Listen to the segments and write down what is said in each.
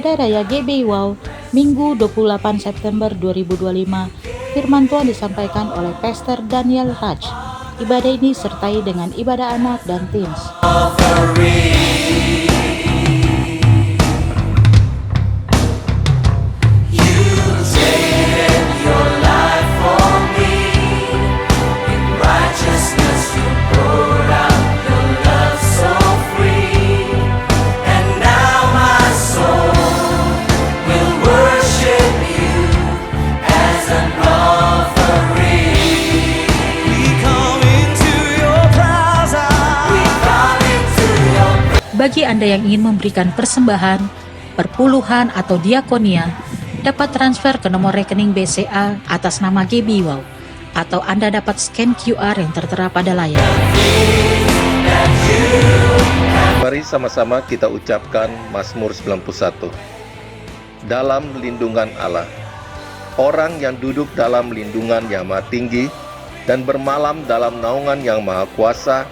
Ibadah Raya GBI Wow, Minggu 28 September 2025, firman Tuhan disampaikan oleh Pastor Daniel Raj. Ibadah ini disertai dengan ibadah anak dan teens. Bagi Anda yang ingin memberikan persembahan, perpuluhan, atau diakonia, dapat transfer ke nomor rekening BCA atas nama GBI Wow, atau Anda dapat scan QR yang tertera pada layar. Mari sama-sama kita ucapkan Mazmur 91. Dalam lindungan Allah, orang yang duduk dalam lindungan yang maha tinggi dan bermalam dalam naungan yang maha kuasa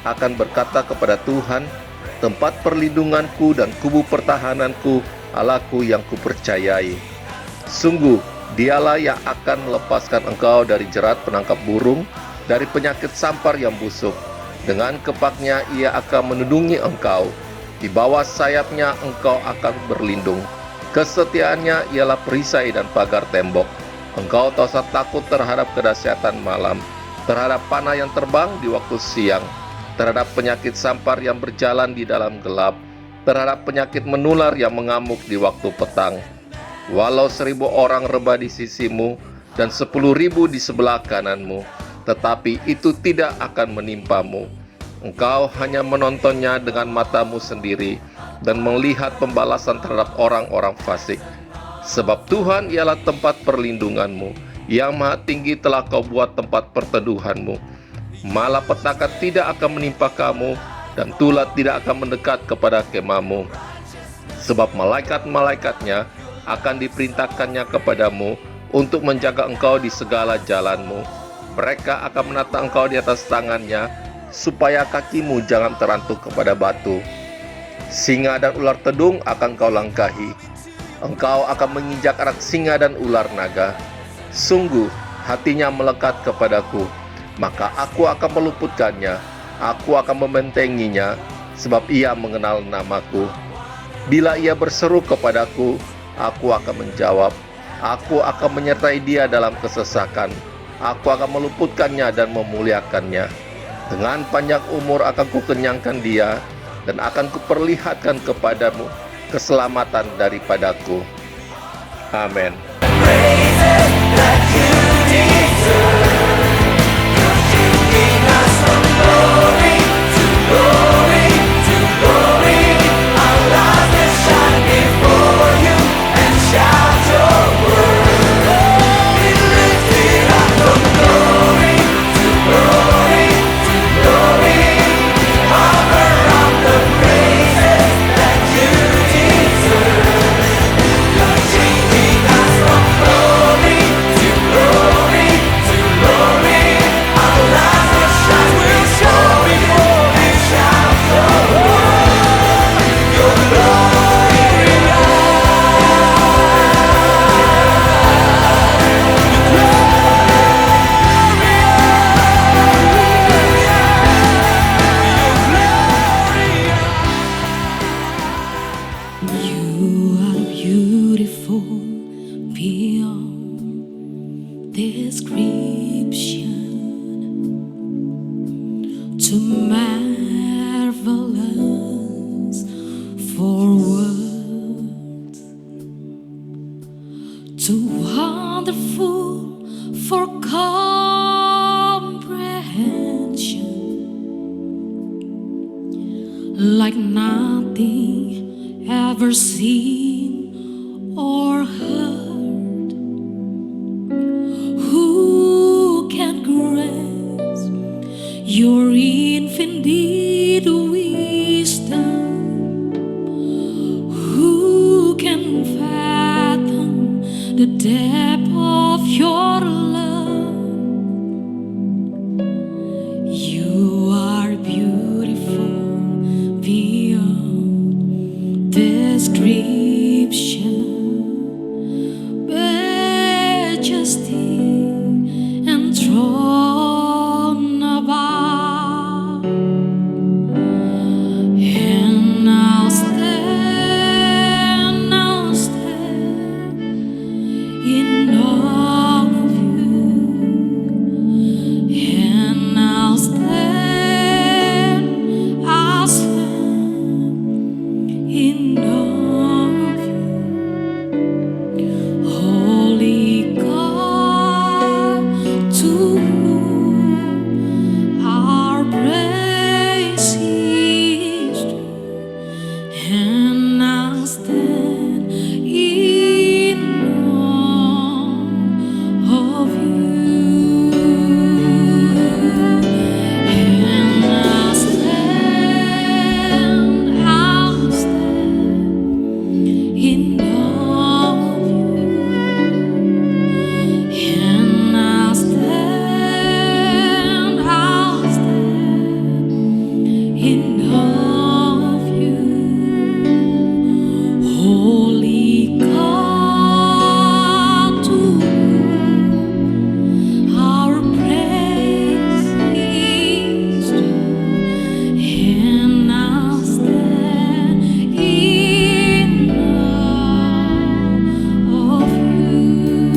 akan berkata kepada Tuhan, tempat perlindunganku dan kubu pertahananku, Allahku yang kupercayai. Sungguh, dialah yang akan melepaskan engkau dari jerat penangkap burung, dari penyakit sampar yang busuk. Dengan kepaknya ia akan menundungi engkau. Di bawah sayapnya engkau akan berlindung. Kesetiaannya ialah perisai dan pagar tembok. Engkau tak usah takut terhadap kedahsyatan malam, terhadap panah yang terbang di waktu siang, terhadap penyakit sampar yang berjalan di dalam gelap, terhadap penyakit menular yang mengamuk di waktu petang. Walau 1.000 orang rebah di sisimu dan 10.000 di sebelah kananmu, tetapi itu tidak akan menimpamu. Engkau hanya menontonnya dengan matamu sendiri dan melihat pembalasan terhadap orang-orang fasik. Sebab Tuhan ialah tempat perlindunganmu, yang maha tinggi telah kau buat tempat perteduhanmu. Malapetaka tidak akan menimpa kamu, dan tulah tidak akan mendekat kepada kemahmu. Sebab malaikat-malaikatnya akan diperintahkannya kepadamu untuk menjaga engkau di segala jalanmu. Mereka akan menata engkau di atas tangannya, supaya kakimu jangan terantuk kepada batu. Singa dan ular tedung akan kau langkahi. Engkau akan menginjak anak singa dan ular naga. Sungguh, hatinya melekat kepadaku, maka aku akan meluputkannya, aku akan membentenginya, sebab ia mengenal namaku. Bila ia berseru kepadaku, aku akan menjawab. Aku akan menyertai dia dalam kesesakan. Aku akan meluputkannya dan memuliakannya. Dengan panjang umur akan kukenyangkan dia, dan akan kuperlihatkan kepadamu keselamatan daripadaku. Amin. Description, too marvelous for words, too wonderful for comprehension, like nothing ever seen or heard. Your infinite wisdom, who can fathom the depth of your love? You are beautiful beyond description. in awe of you, holy God. To our praise is due, and I'll stand in awe of you.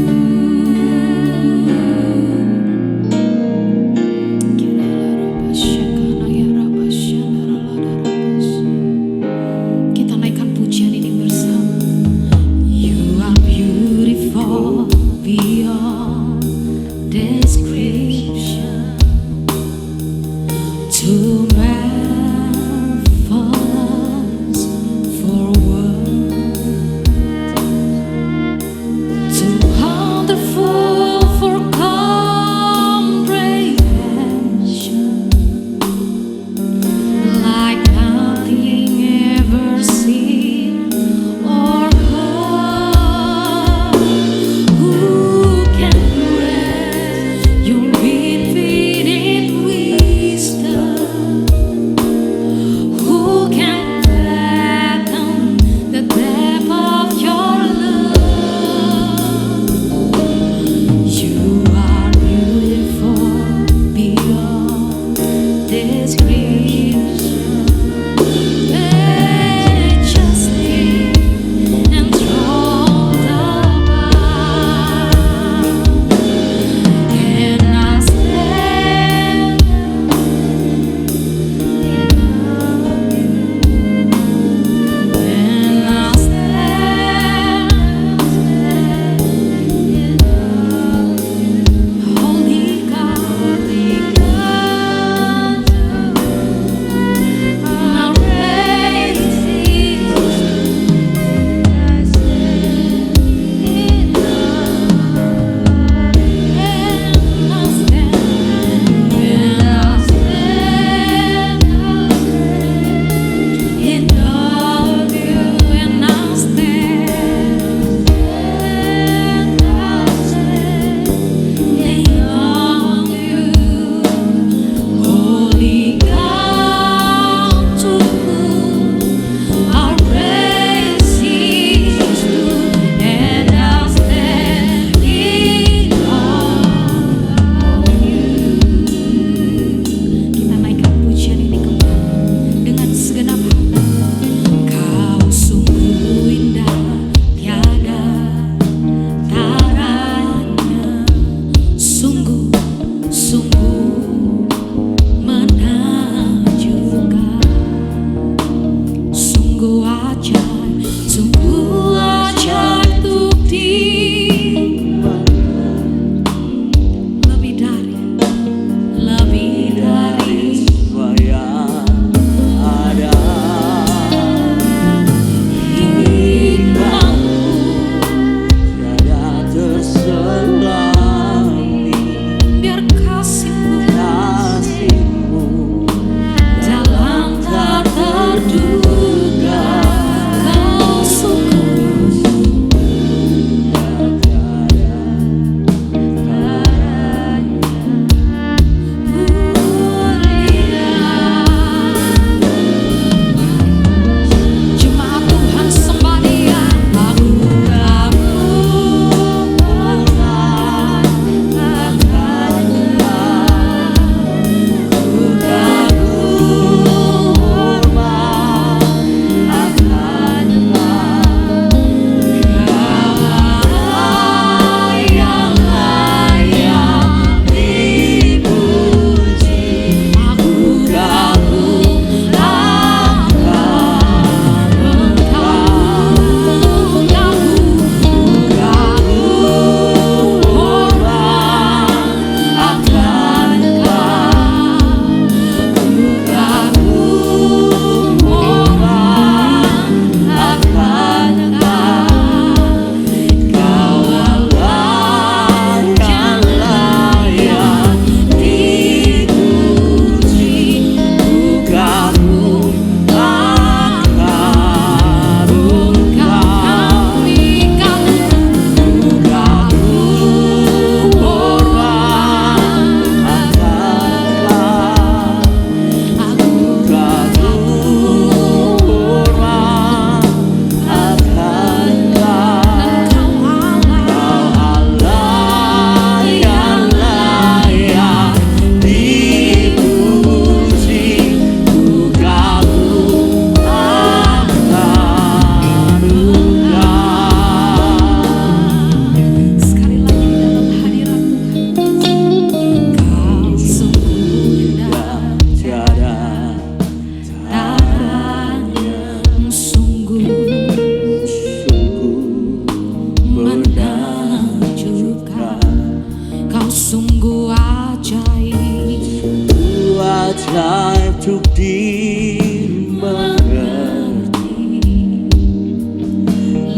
mengerti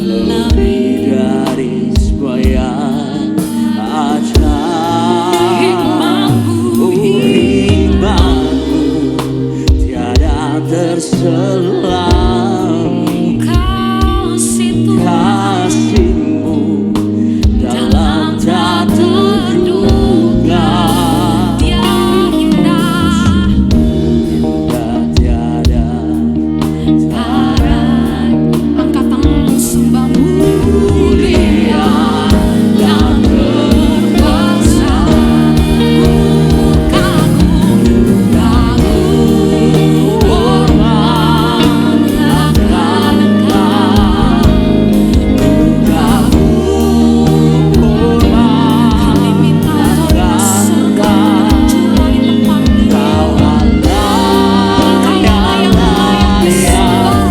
lebih dari semboyan ajaib. Hikmatmu Hikmatmu tiada terselang, kasihmu dalam tak terduga. Indah tiada tara, angkat tangan sembah mulia dan berkuasa. Kau Allah yang layak disembah.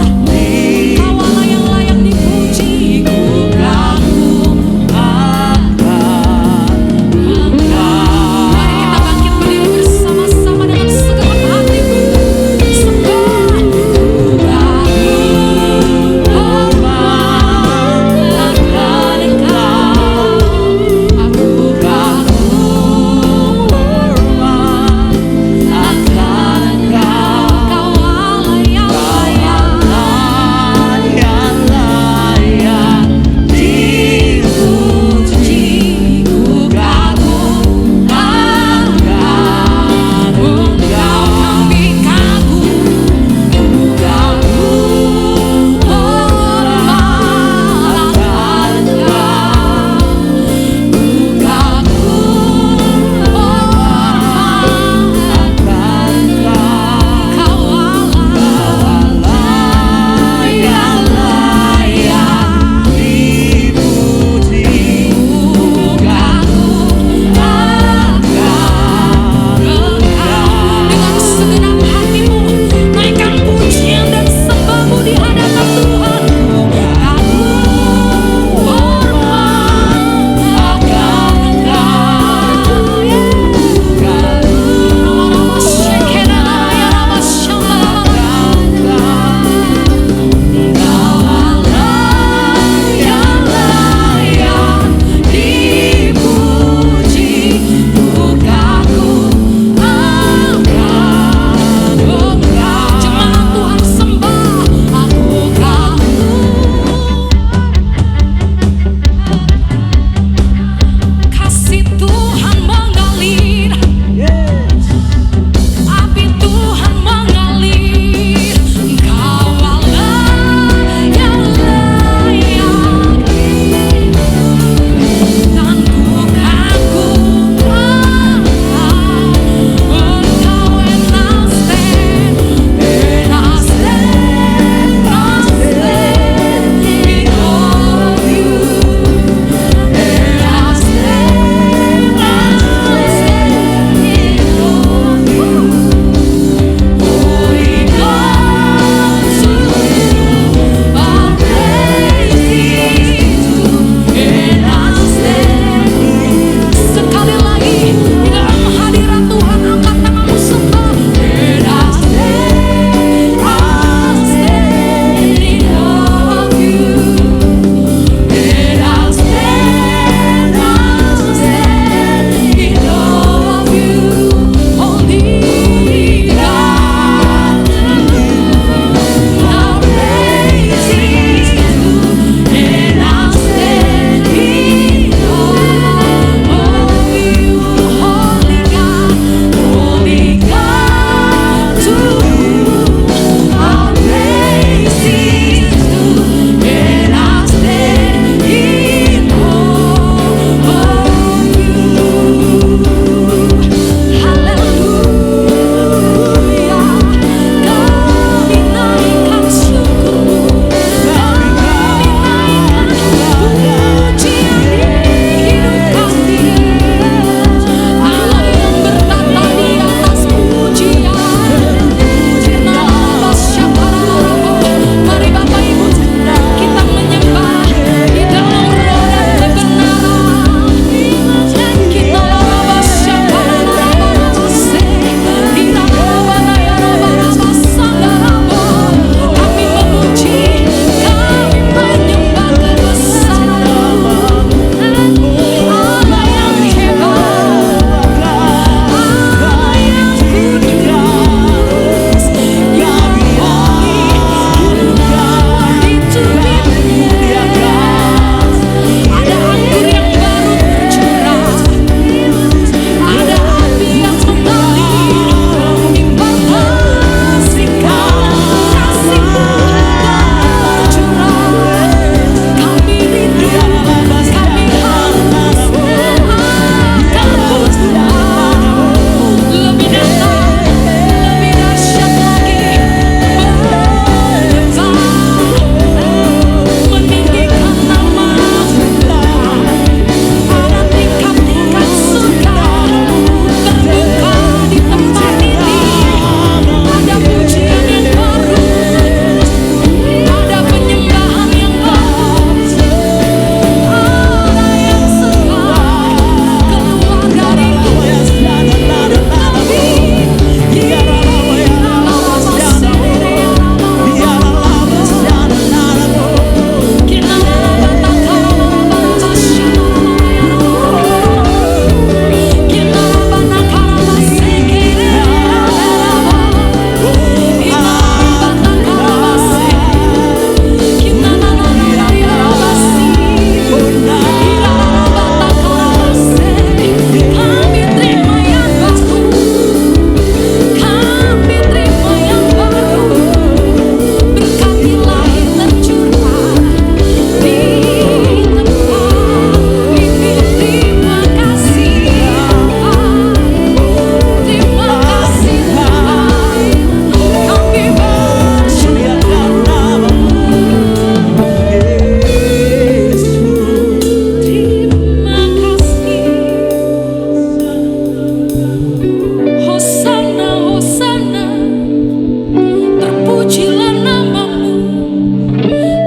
terpujilah namamu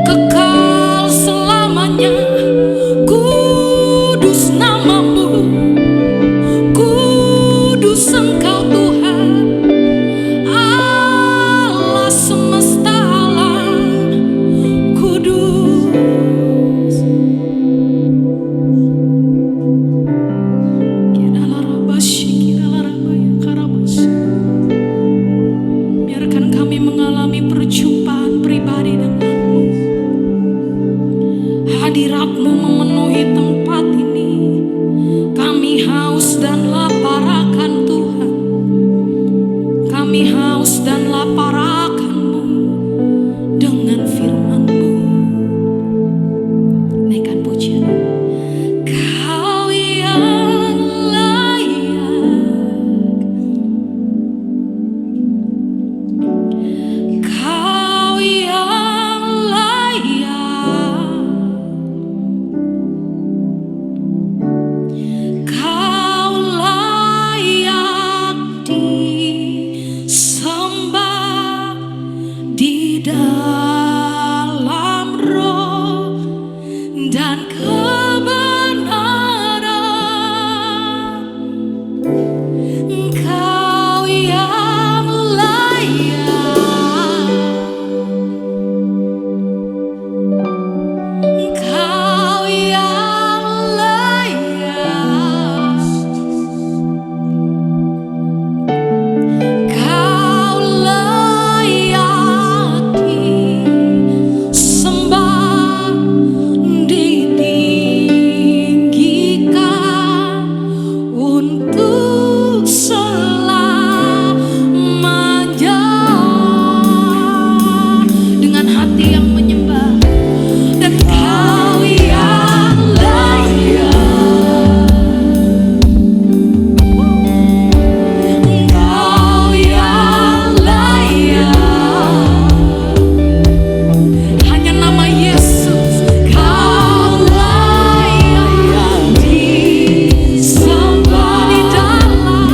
kekal selamanya. Kudus namamu, kudus Engkau Tuhan, Allah semesta alam, kudus. Biarkan kami mengalami perjumpaan pribadi denganmu. Hadiratmu memenuhi tempat ini. Kami haus dan lapar akan Tuhan. Kami haus dan lapar akan-Mu dengan firman-Mu. Naikkan pujian. Kau yang layak, Kau yang layak, Kau layak disembah di dalam roh dan kebenaran. Engkau yang layak, Engkau yang layak, Kau layak disembah, ditinggikan untuk selamanya. Dengan hati yang menyembah, dan Kau yang layak, Kau yang layak, hanya nama Yesus. Kau layak disembah di dalam,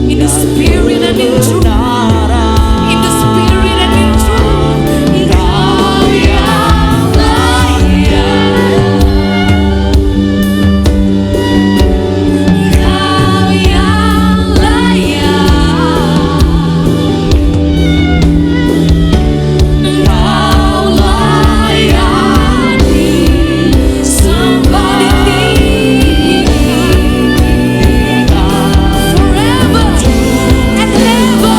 in the spirit and in truth, in the spirit and in truth. Kau yang layak, Kau yang layak, Kau layak disembah, ditinggikan forever and ever.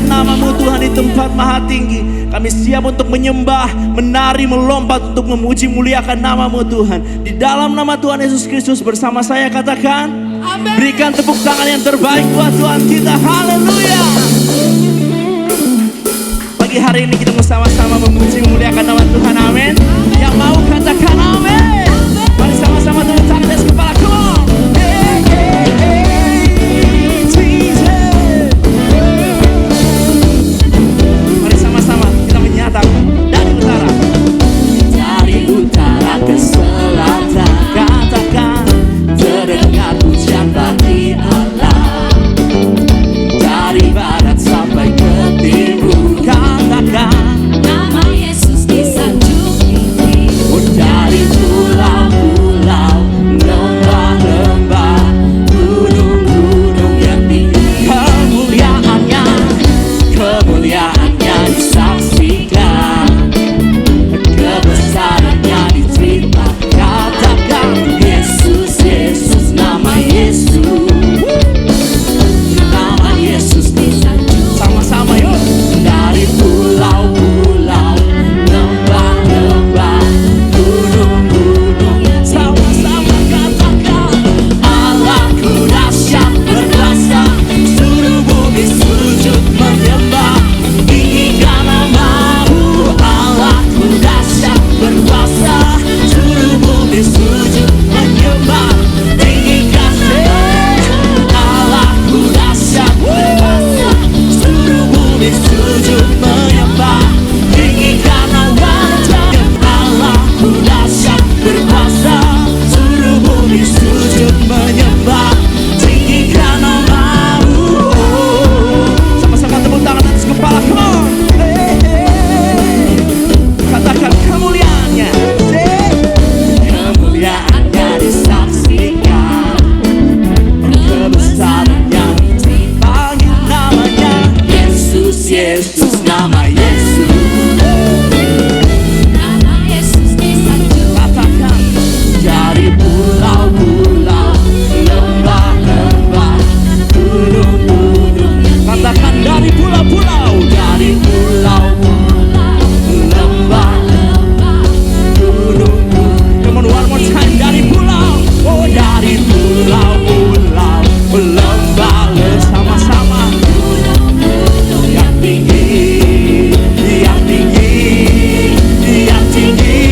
memuliakan nama-Mu Tuhan di tempat maha tinggi. Kami siap untuk menyembah, menari, melompat untuk memuji muliakan nama-Mu Tuhan. Di dalam nama Tuhan Yesus Kristus bersama saya katakan, berikan tepuk tangan yang terbaik buat Tuhan kita. Haleluya. Pagi hari ini kita bersama-sama memuji muliakan nama Tuhan. Amin. Yang mau katakan amin. Mari sama-sama tepuk tangan di atas kepala. Come on. Hey, hey, hey, Jesus. Mari sama-sama kita menyatakan dari utara. Dari utara ke selatan, Katakan terdengar pujian bagi Allah. Dari barat sampai ke timur, katakan Nama Yesus disanjung tinggi. oh, dari pulau-pulau, lembah-lembah, gunung-gunung yang tinggi, kemuliaannya kemuliaannya disaksikan, kebesarannya diceritakan. katakan Yesus, Yesus, nama Yesus, nama Yesus disanjung. sama-sama yuk. Dari pulau-pulau, lembah-lembah, gunung-gunung yang Sama-sama katakan Allahku dahsyat berkuasa, seluruh bumi sujud menyembah, tinggikan nama-Mu. Allahku dahsyat berkuasa, seluruh bumi sujud menyembah, tinggikan Allahku dahsyat berkuasa, seluruh bumi sujud menyembah, tinggikan nama-Mu. Allahku dahsyat berkuasa, seluruh bumi sujud menyembah, tinggikan nama-Mu. sama-sama tepuk tangan atas kepala. Come on. Hey, hey. Katakan kemuliaannya. Say. Kemuliaannya disaksikan, kebesarannya Panggil namanya. Yesus, Yesus, nama Yesus. Nama Yesus disanjung. Katakan Dari pulau-pulau, lembah-lembah, gunung-gunung yang katakan dari pulau-pulau. dari pulau-pulau, lembah-lembah, gunung-gunung. Come on, one more time. Dari pulau. Oh, Dari pulau-pulau, lembah-lembah, sama-sama. yang tinggi, yang tinggi, yang tinggi.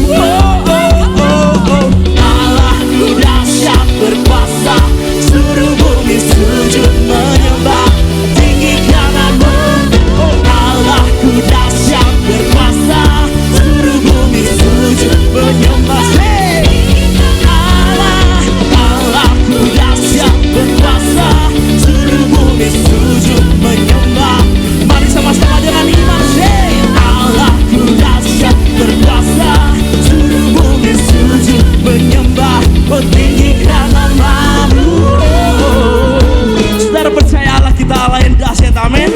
Oh, oh, oh, oh. Allahku dahsyat berkuasa, seluruh bumi sujud menyembah, tinggikan nama-Mu. Oh, Allahku dahsyat berkuasa, seluruh bumi sujud menyembah. Allahku dahsyat berkuasa, seluruh bumi sujud menyembah. Mari sama-sama dengan iman. Say. Allahku dahsyat berkuasa, seluruh bumi sujud menyembah, oh tinggikan nama-Mu. Saudara percaya Allah kita Allah yang dahsyat. Amin.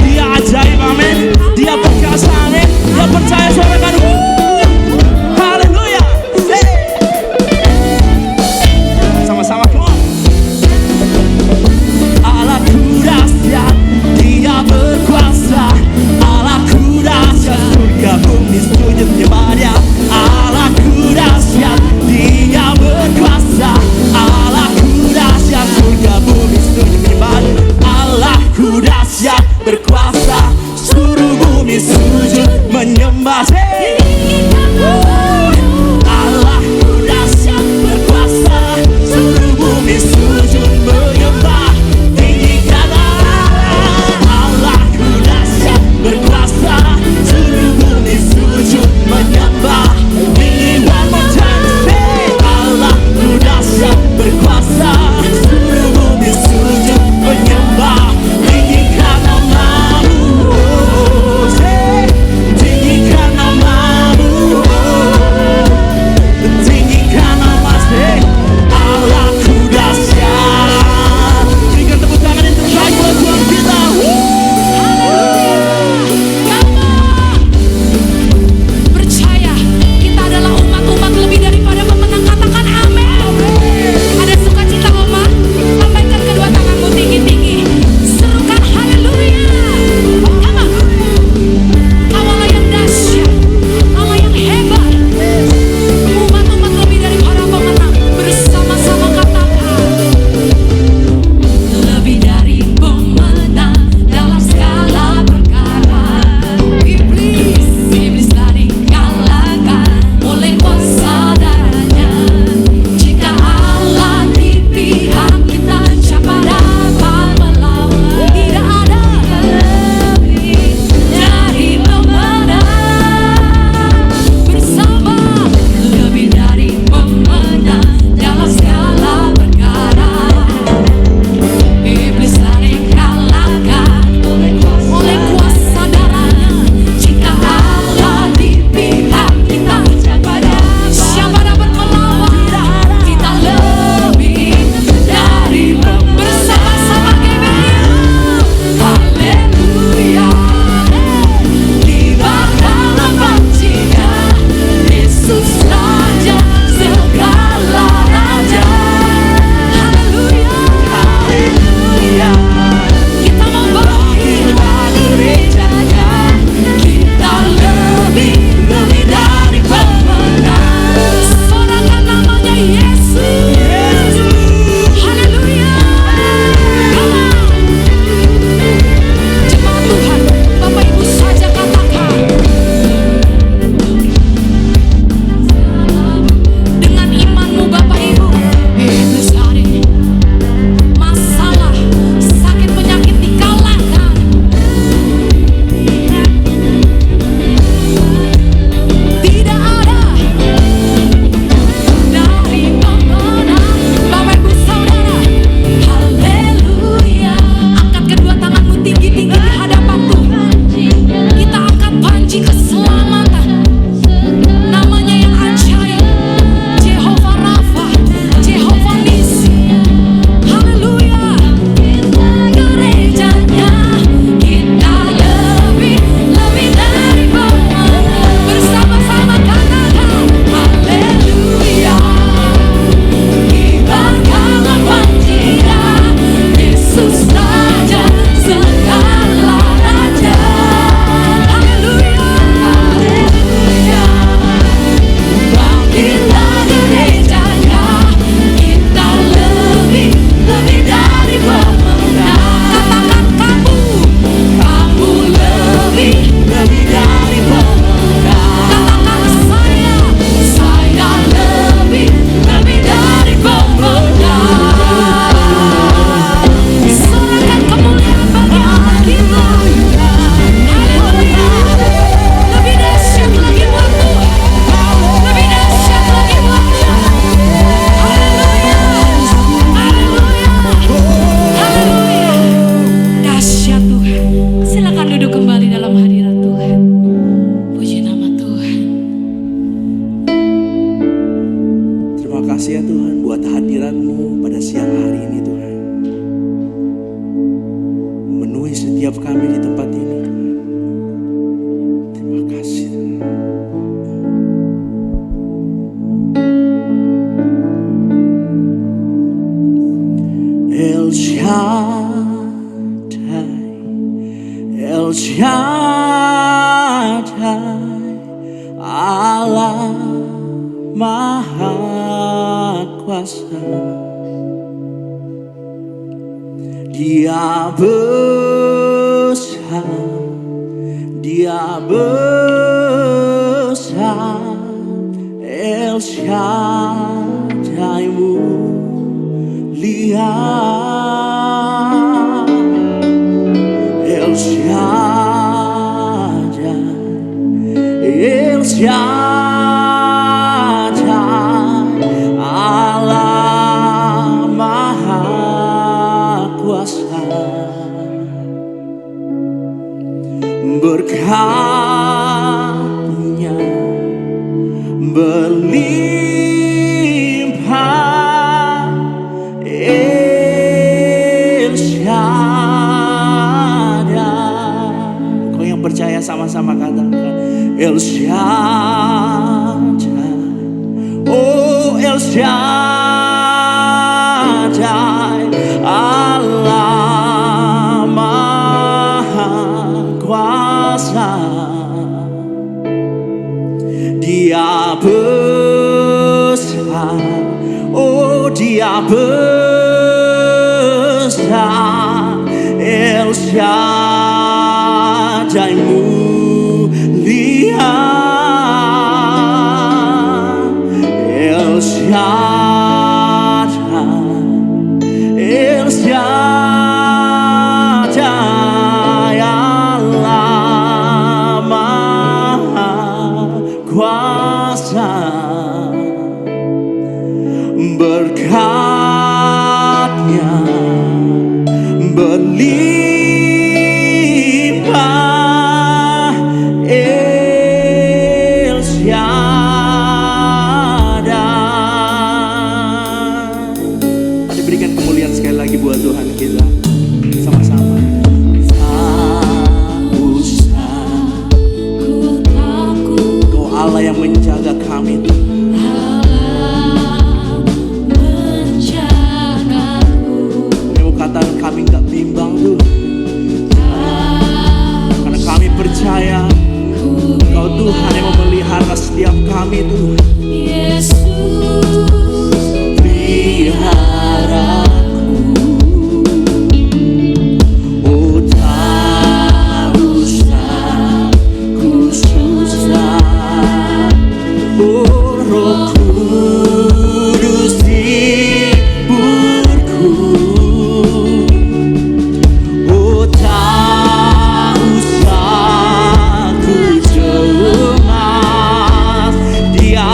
Dia ajaib. Amin. Dia perkasa. Amin. Dia percaya suara kan. Haleluya. Say. Sama-sama. Come on. Allahku dahsyat, Dia berkuasa. Allahku dahsyat, surga bumi sujud menyembah Dia. Allahku dahsyat, Dia berkuasa. Allahku dahsyat, surga bumi sujud menyembah Dia. Allahku dahsyat berkuasa, seluruh bumi sujud menyembah Dia. Allahku dahsyat berkuasa, seluruh bumi sujud menyembah, tinggikan Allahku dahsyat berkuasa, seluruh bumi sujud menyembah, tinggi one more time. Say, Allahku dahsyat berkuasa, seluruh bumi sujud menyembah, tinggikan nama-Mu. Say, tinggikan nama kami di tempat ini. Terima kasih. El Shaddai, El Shaddai, Allah Maha Kuasa. Dia besar, Dia besar, El Shaddai mulia, El Shaddai, El Shaddai, Allah Maha Kuasa. Berkat-Nya berlimpah, El Shaddai. Kau yang percaya sama-sama katakan El Shaddai. Oh El Shaddai, Allah Maha Kuasa. Dia besar, oh Dia besar, El Shaddai mulia, El Shaddai, El Shaddai, Allah Maha Kuasa. Berkat-Nya berlimpah, El Shaddai. Mari berikan kemuliaan sekali lagi buat Tuhan kita sama-sama. Tak usah Ku takut Kau Allah yang menjaga kami. menjagaku. Kami mau katakan kami gak bimbang Tuhan, karena kami percaya Kau Tuhan yang memelihara setiap kami Tuhan. Yesus Peliharaku, oh tak usah ku susah, oh Roh Kudus hiburku, oh tak usah ku cemas, Dia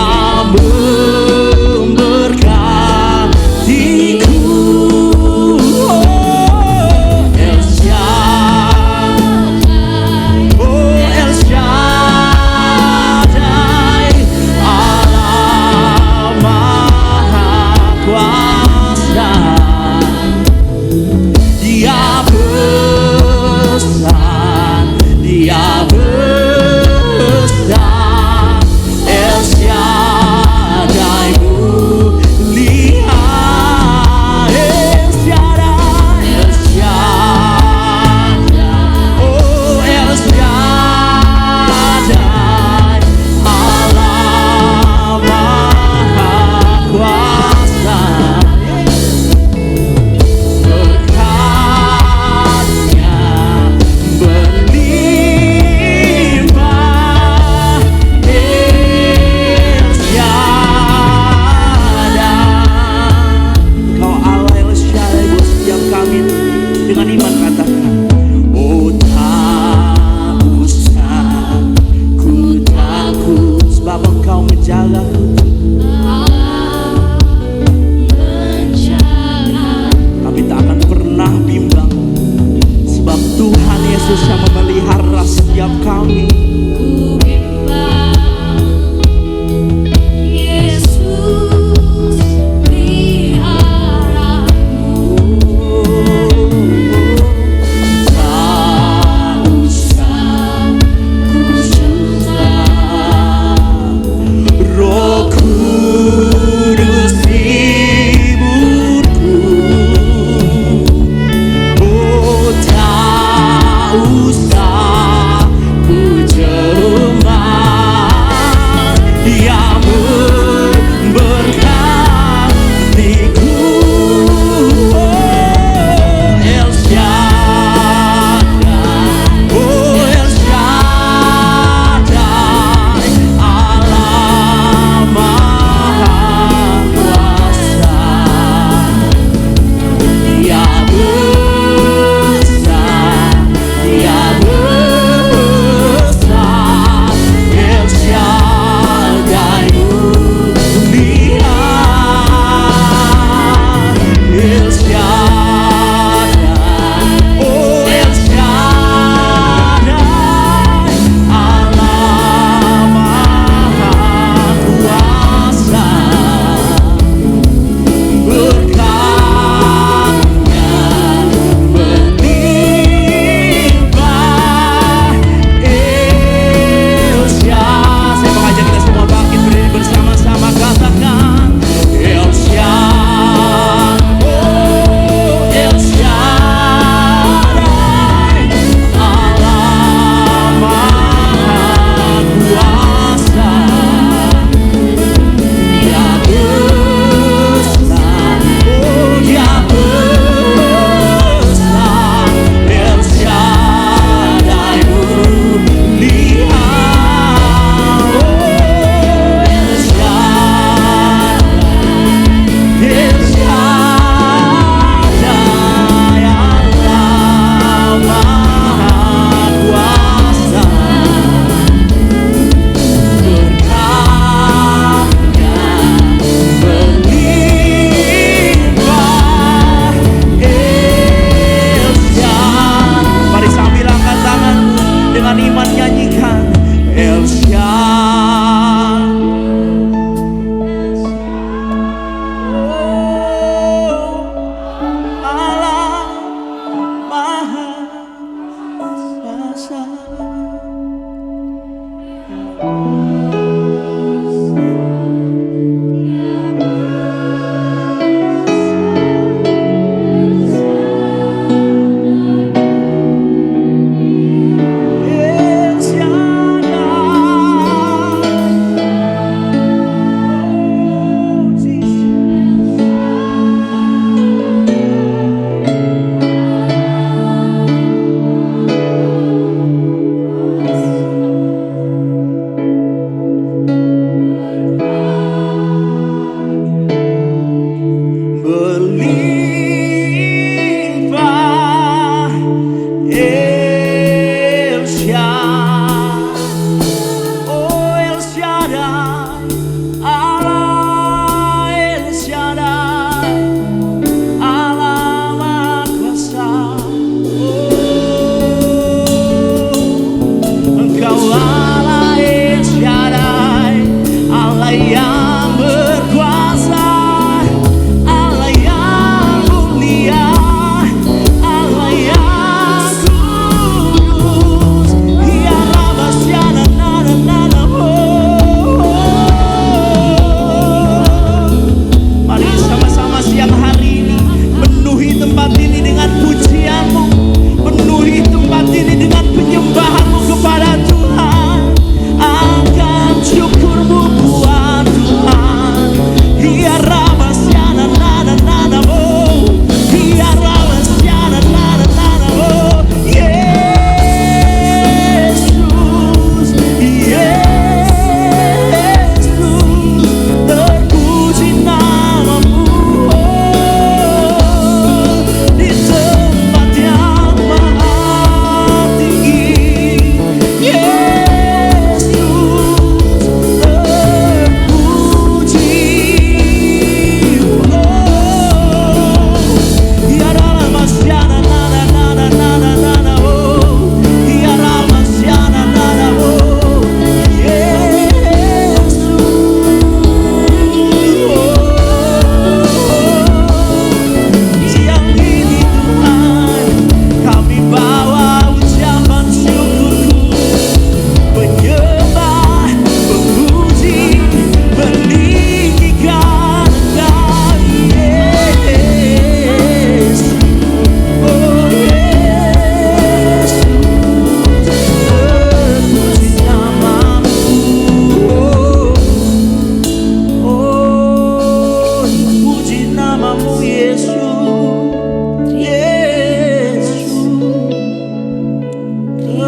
memberkatiku. Oh El Shaddai, oh El Shaddai, Allah Maha Kuasa. Dia besar, Dia besar, El Shaddai mulia, El Shaddai, El Shaddai, oh El Shaddai, Allah Maha Kuasa. Berkat-Nya berlimpah, El Shaddai. Kau Allah El Shaddai buat setiap kami. Dengan iman katakan, oh tak usah ku takut, sebab Engkau menjagaku. Kami tak akan pernah bimbang, sebab Tuhan Yesus yang memelihara setiap kami. ku bimbang, Yesus peliharaku. Tak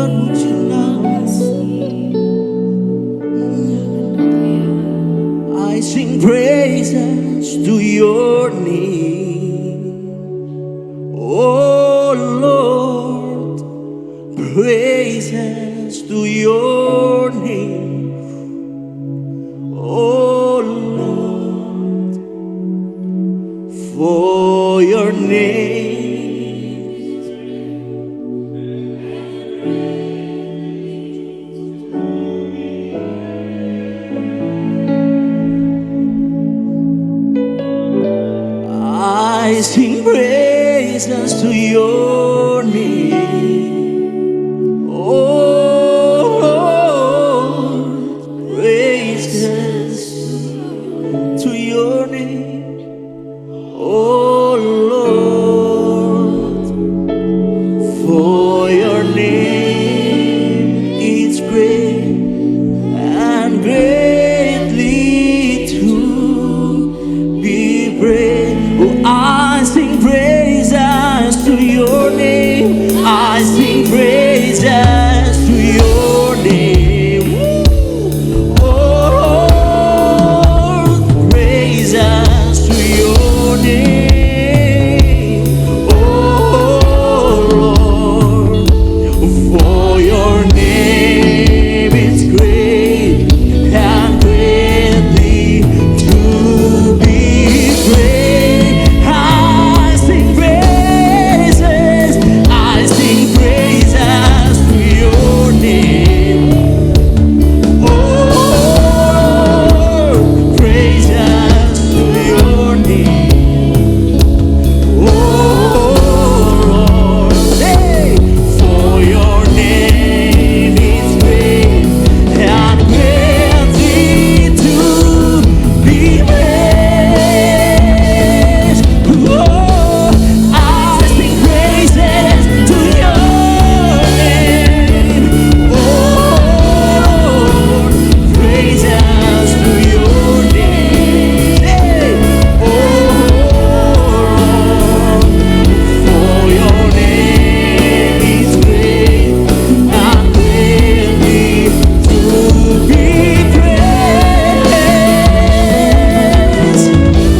terpuji nama. I sing praises to your name, oh Lord, praises to your name, oh Lord, for your name. I sing praises to your name, oh Lord, praises to your name, oh Lord, for your name is great and greatly to be praised. Oh, I sing praises to your name. I sing praises to your name. Oh, Lord, praises to your name. Oh, Lord, for your name is great and greatly to be praised. I sing praises to your name. Oh, praises to your name. Oh, Lord, hey, for your name is great and greatly to be praised. Oh, I sing praises to your name. Oh, praises to your name. Hey, oh, for your name is great and greatly to be praised.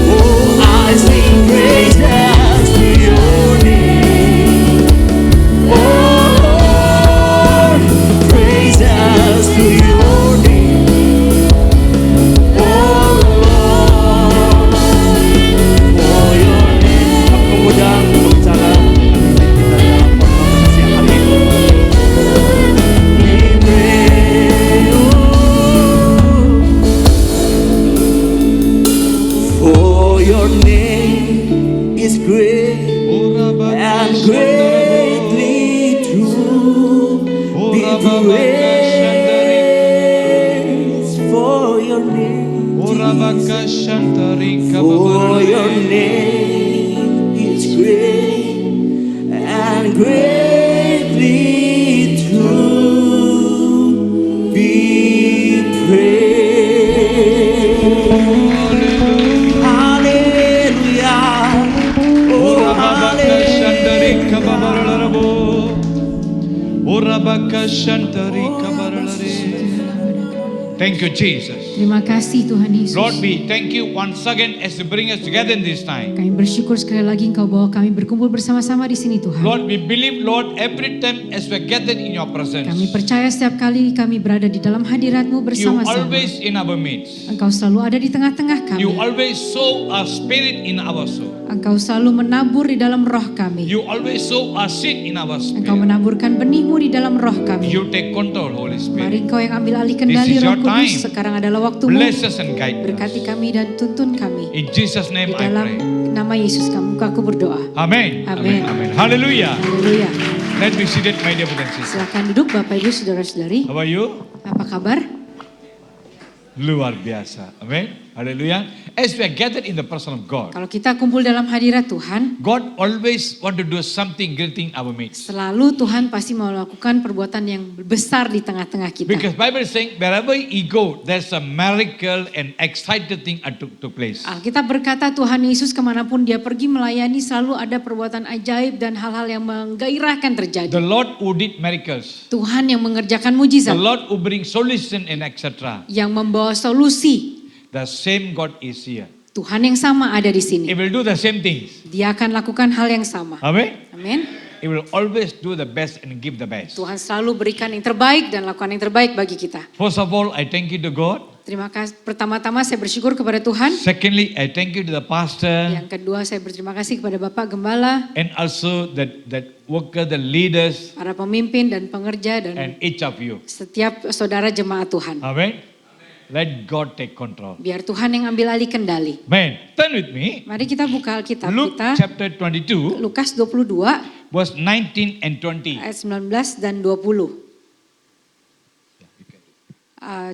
Oh, I sing praises to your name. Oh, Lord, praises to your name. Oh, Lord, for your name. Kemudian berbicara kita dalam podcast siang hari ini. We pray, for your name is great and greatly to be praised. For your name, for your name is great and greatly to be praised. Hallelujah. Oh, Thank you, Jesus. Terima kasih Tuhan Yesus. Lord, we thank you once again as you bring us together in this time. Kami bersyukur sekali lagi Engkau bawa kami berkumpul bersama-sama di sini Tuhan. Lord, we believe, Lord, every time as we're gathered in your presence, Kami percaya setiap kali kami berada di dalam hadirat-Mu you bersama-sama. always in our midst. Engkau selalu ada di tengah-tengah kami. You always sow a spirit in our soul. Engkau selalu menabur di dalam roh kami. You always sow a seed in our Engkau spirit. menaburkan benih-Mu di dalam roh kami. You take control, Holy Mari Spirit. Engkau yang ambil alih kendali This is Roh your time. Kudus. Sekarang adalah waktu-Mu. Bless us and guide Berkati us. kami dan tuntun kami. In Jesus' Di name I dalam pray. nama Yesus aku berdoa. Amen. Amen. Amen. Hallelujah. Haleluya. Let me seated, my dear brothers and sisters. Silakan duduk Bapak Ibu Saudara-saudari. How are you? Apa kabar? Luar biasa. Amen. Hallelujah. As we are gathered in the person of God, Kalau kita kumpul dalam hadirat Tuhan, God always want to do something great in our midst. selalu Tuhan pasti mau melakukan perbuatan yang besar di tengah-tengah kita. Because Bible is saying wherever He go, there's a miracle and excited thing took place. Alkitab berkata Tuhan Yesus kemanapun dia pergi melayani selalu ada perbuatan ajaib dan hal-hal yang menggairahkan terjadi. The Lord who did miracles, Tuhan yang mengerjakan the mujizat, Lord who bring solution and etc. yang membawa solusi. The same God is here. Tuhan yang sama ada di He sini. will do the same things. Dia akan lakukan hal yang sama. Amen. Amin. He will always do the best and give the best. Tuhan selalu berikan yang terbaik dan lakukan yang terbaik bagi kita. First of all, I thank you to God. Terima kasih. Pertama-tama saya bersyukur kepada Tuhan. Secondly, I thank you to the pastor Yang kedua saya berterima kasih kepada Bapak Gembala, and also that worker, the leaders, para pemimpin dan pengerja dan and each of you. setiap saudara jemaat Tuhan. Amen. Let God take control. Biar Tuhan yang ambil alih kendali. Amen. Turn with me. Mari kita buka Alkitab Luke kita. chapter 22, Lukas 22 verse 19 and 20. ayat 19 dan 20.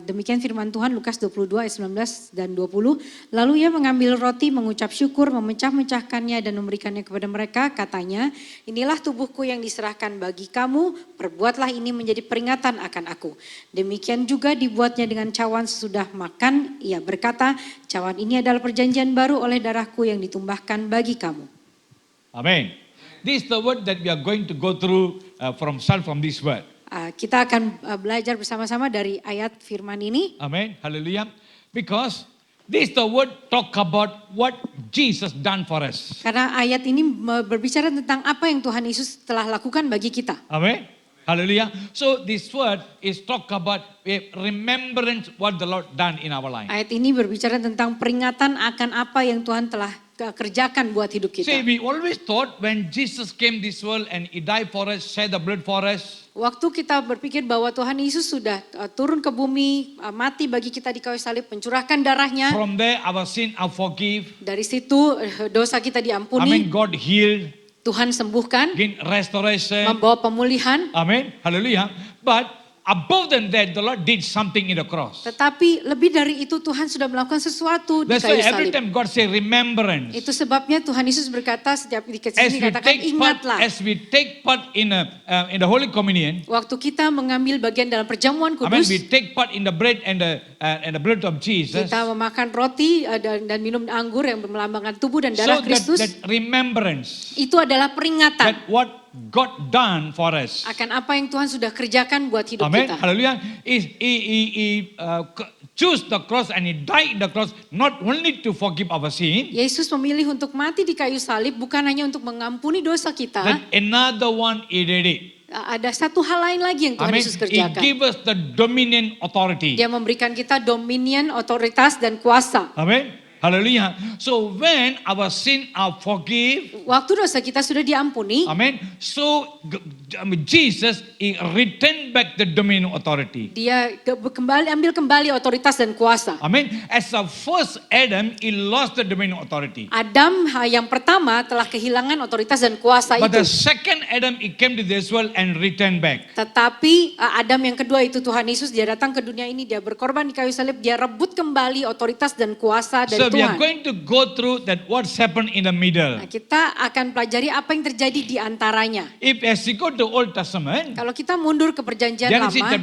Demikian firman Tuhan Lukas 22 ayat 19 dan 20. Lalu ia mengambil roti, mengucap syukur, memecah-mecahkannya dan memberikannya kepada mereka. Katanya, inilah tubuhku yang diserahkan bagi kamu, perbuatlah ini menjadi peringatan akan aku. Demikian juga dibuatnya dengan cawan sesudah makan. Ia berkata, cawan ini adalah perjanjian baru oleh darahku yang ditumbahkan bagi kamu. Amen. This is the word that we are going to go through from this word. Kita akan belajar bersama-sama dari ayat firman ini. Amen. Hallelujah. Because this is the word talk about what Jesus done for us. Karena ayat ini berbicara tentang apa yang Tuhan Yesus telah lakukan bagi kita. Amen. Hallelujah. So this word is talk about remembrance what the Lord done in our life. Ayat ini berbicara tentang peringatan akan apa yang Tuhan telah kerjakan buat hidup kita. See, we always thought when Jesus came this world and He died for us, shed the blood for us. Waktu kita berpikir bahwa Tuhan Yesus sudah turun ke bumi, mati bagi kita di kayu salib, mencurahkan darahnya. From there, our sin are forgive. Dari situ dosa kita diampuni. Amen. God healed, Tuhan sembuhkan, gain restoration. membawa pemulihan. Amen. Hallelujah. But above than that, the Lord did something in the cross. Tetapi lebih dari itu Tuhan sudah melakukan sesuatu di That's kayu why every salib. time God say remembrance. Itu sebabnya Tuhan Yesus berkata setiap di As sini we katakan take part, ingatlah. in the Holy Communion, Waktu kita mengambil bagian dalam perjamuan amen. kudus, We take part in the bread and the blood of Jesus. kita memakan roti dan minum anggur yang melambangkan tubuh dan darah So Kristus. that remembrance, Itu adalah peringatan that what God done for us. akan apa yang Tuhan sudah kerjakan buat hidup Amen. kita. Hallelujah. He chose the cross and He died the cross not only to forgive our sin, Yesus memilih untuk mati di kayu salib bukan hanya untuk mengampuni dosa kita. but another one He did it. Ada satu hal lain lagi yang Tuhan Amen. Yesus He kerjakan. give us the dominion authority. Dia memberikan kita dominion, otoritas dan kuasa. Amen. Hallelujah. So when our sin are forgive, Waktu dosa kita sudah diampuni, amen. So Jesus He returned back the dominion authority. dia ambil kembali otoritas dan kuasa. Amen. As a first Adam, he lost the dominion authority. Adam yang pertama telah kehilangan otoritas dan kuasa But the itu. second Adam, he came to this world and returned back. Tetapi Adam yang kedua itu Tuhan Yesus, dia datang ke dunia ini, dia berkorban di kayu salib, dia rebut kembali otoritas dan kuasa dari So we are Tuhan. going to go through that what's happened in the middle. Nah, kita akan pelajari apa yang terjadi di antaranya. If as you go to Old Testament, Kalau kita mundur ke perjanjian Genesis lama,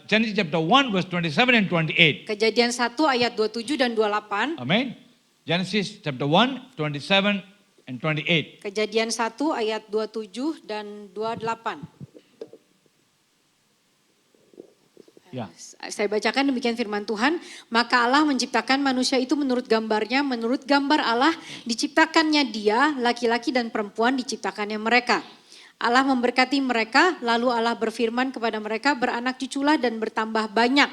Genesis chapter 1 verse 27 and 28. Kejadian 1 ayat 27 dan 28. Amen. Genesis chapter 1, 27 and 28. Kejadian 1 ayat 27 dan 28. Ya. Saya bacakan demikian firman Tuhan. Maka Allah menciptakan manusia itu menurut gambarnya, menurut gambar Allah diciptakannya dia, laki-laki dan perempuan diciptakannya mereka. Allah memberkati mereka, lalu Allah berfirman kepada mereka, beranak cuculah dan bertambah banyak.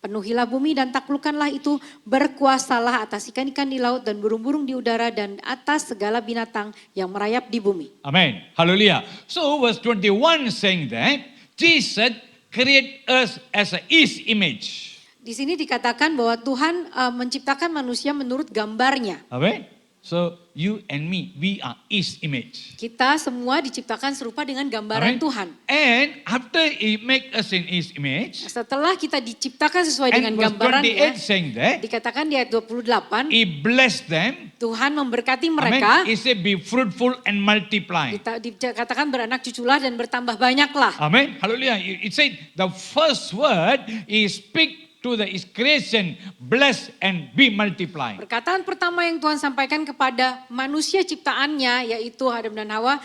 Penuhilah bumi dan taklukkanlah itu, berkuasalah atas ikan-ikan di laut dan burung-burung di udara dan atas segala binatang yang merayap di bumi. Amen. Hallelujah. So verse 21 saying that Jesus create us as His image. Di sini dikatakan bahwa Tuhan menciptakan manusia menurut gambarnya. Amen. So you and me, we are His image. Kita semua diciptakan serupa dengan gambaran Amen. Tuhan. And after He make us in His image, Setelah kita diciptakan sesuai dengan and verse 28 gambarannya, saying that, dikatakan di ayat 28, He blessed them. Tuhan memberkati Amen. mereka. He said, be fruitful and multiply. Dikatakan beranak cuculah dan bertambah banyaklah. Amen. Hallelujah. It said the first word is speak to the His creation, bless and be multiply. Perkataan pertama yang Tuhan sampaikan kepada manusia ciptaannya, yaitu Adam dan Hawa,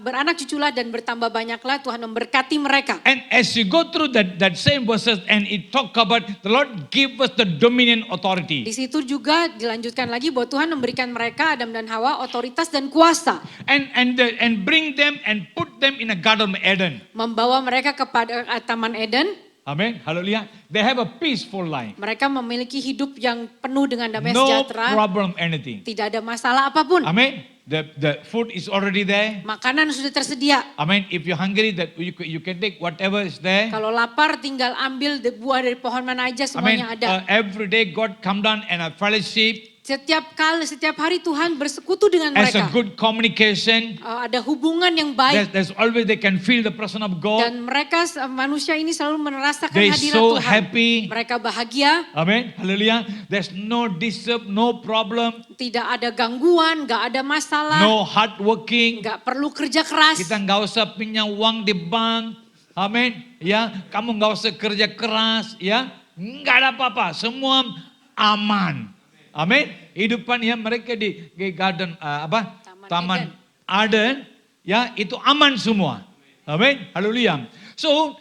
beranak cuculah dan bertambah banyaklah, Tuhan memberkati mereka. And as you go through that same verses and it talk about the Lord give us the dominion Di authority. situ juga dilanjutkan lagi bahwa Tuhan memberikan mereka, Adam dan Hawa, otoritas dan kuasa. And bring them and put them in a garden of Eden. Membawa mereka kepada Taman Eden. Amen. Hallelujah. They have a peaceful life. Mereka memiliki hidup yang penuh dengan damai No sejahtera. problem anything. Tidak ada masalah apapun. Amen. The food is already there. Makanan sudah tersedia. Amen. If you're hungry, that you can take whatever is there. Kalau lapar tinggal ambil buah dari pohon mana aja, Amen. semuanya ada. Every day God come down and a fellowship Setiap hari Tuhan bersekutu dengan as a mereka. good communication. Ada hubungan yang baik. There's always they can feel the presence of God. Dan mereka manusia ini selalu merasakan They hadirat so Tuhan. happy. Mereka bahagia. Amen. Hallelujah. There's no disturb, no problem, Tidak ada gangguan, gak ada masalah. no hard working. Gak perlu kerja keras. Kita nggak usah pinjam uang di bank. Amin. Ya, kamu nggak usah kerja keras. Ya, nggak ada apa-apa. Semua aman. Amin. Hidupan ya mereka di garden Taman Eden. Ya, itu aman semua. Amin. Haleluya. So,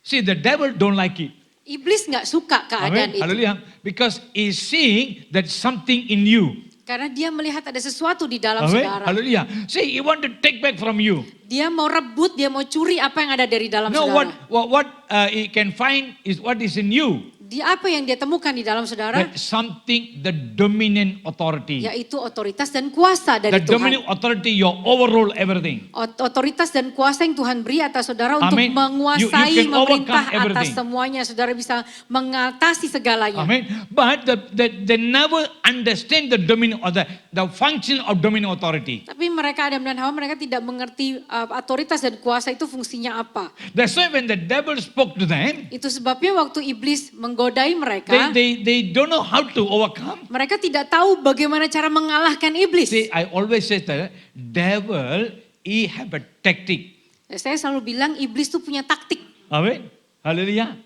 see the devil don't like it. Iblis gak suka keadaan Amin. itu. Haleluya. Because he's seeing that something in you. Karena dia melihat ada sesuatu di dalam Amin. saudara. Haleluya. See, he want to take back from you. Dia mau rebut, dia mau curi apa yang ada dari dalam No, saudara. what he can find is what is in you. Apa yang dia temukan di dalam saudara? That something, the dominant authority. Yaitu otoritas dan kuasa dari The Tuhan. dominant authority, you overrule everything. Otoritas dan kuasa yang Tuhan beri atas saudara untuk Amin. menguasai, You can memerintah overcome everything. atas semuanya. Saudara bisa mengatasi segalanya. Amen. But they never understand the dominant or the function of dominant authority. Tapi mereka, Adam dan Hawa, mereka tidak mengerti otoritas dan kuasa itu fungsinya apa. That's why when the devil spoke to them, Itu sebabnya waktu iblis menggodai mereka, they don't know how to overcome. mereka tidak tahu bagaimana cara mengalahkan iblis. See, I always say that devil, he have a tactic. Saya selalu bilang iblis tuh punya taktik. Amin. Haleluya.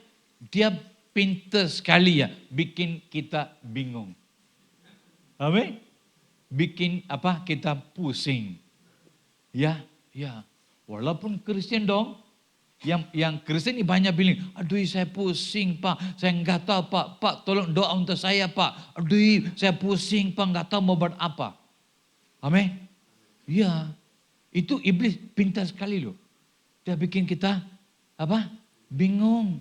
Dia pintar sekali ya bikin kita bingung. Amin. Bikin kita pusing. Ya. Walaupun Kristen dong. Yang Kristen ini banyak bilang, aduh saya pusing Pak, saya nggak tahu Pak tolong doa untuk saya Pak. Aduh saya pusing Pak, nggak tahu mau buat apa. Amin. Ya. Itu iblis pintar sekali loh. Dia bikin kita bingung.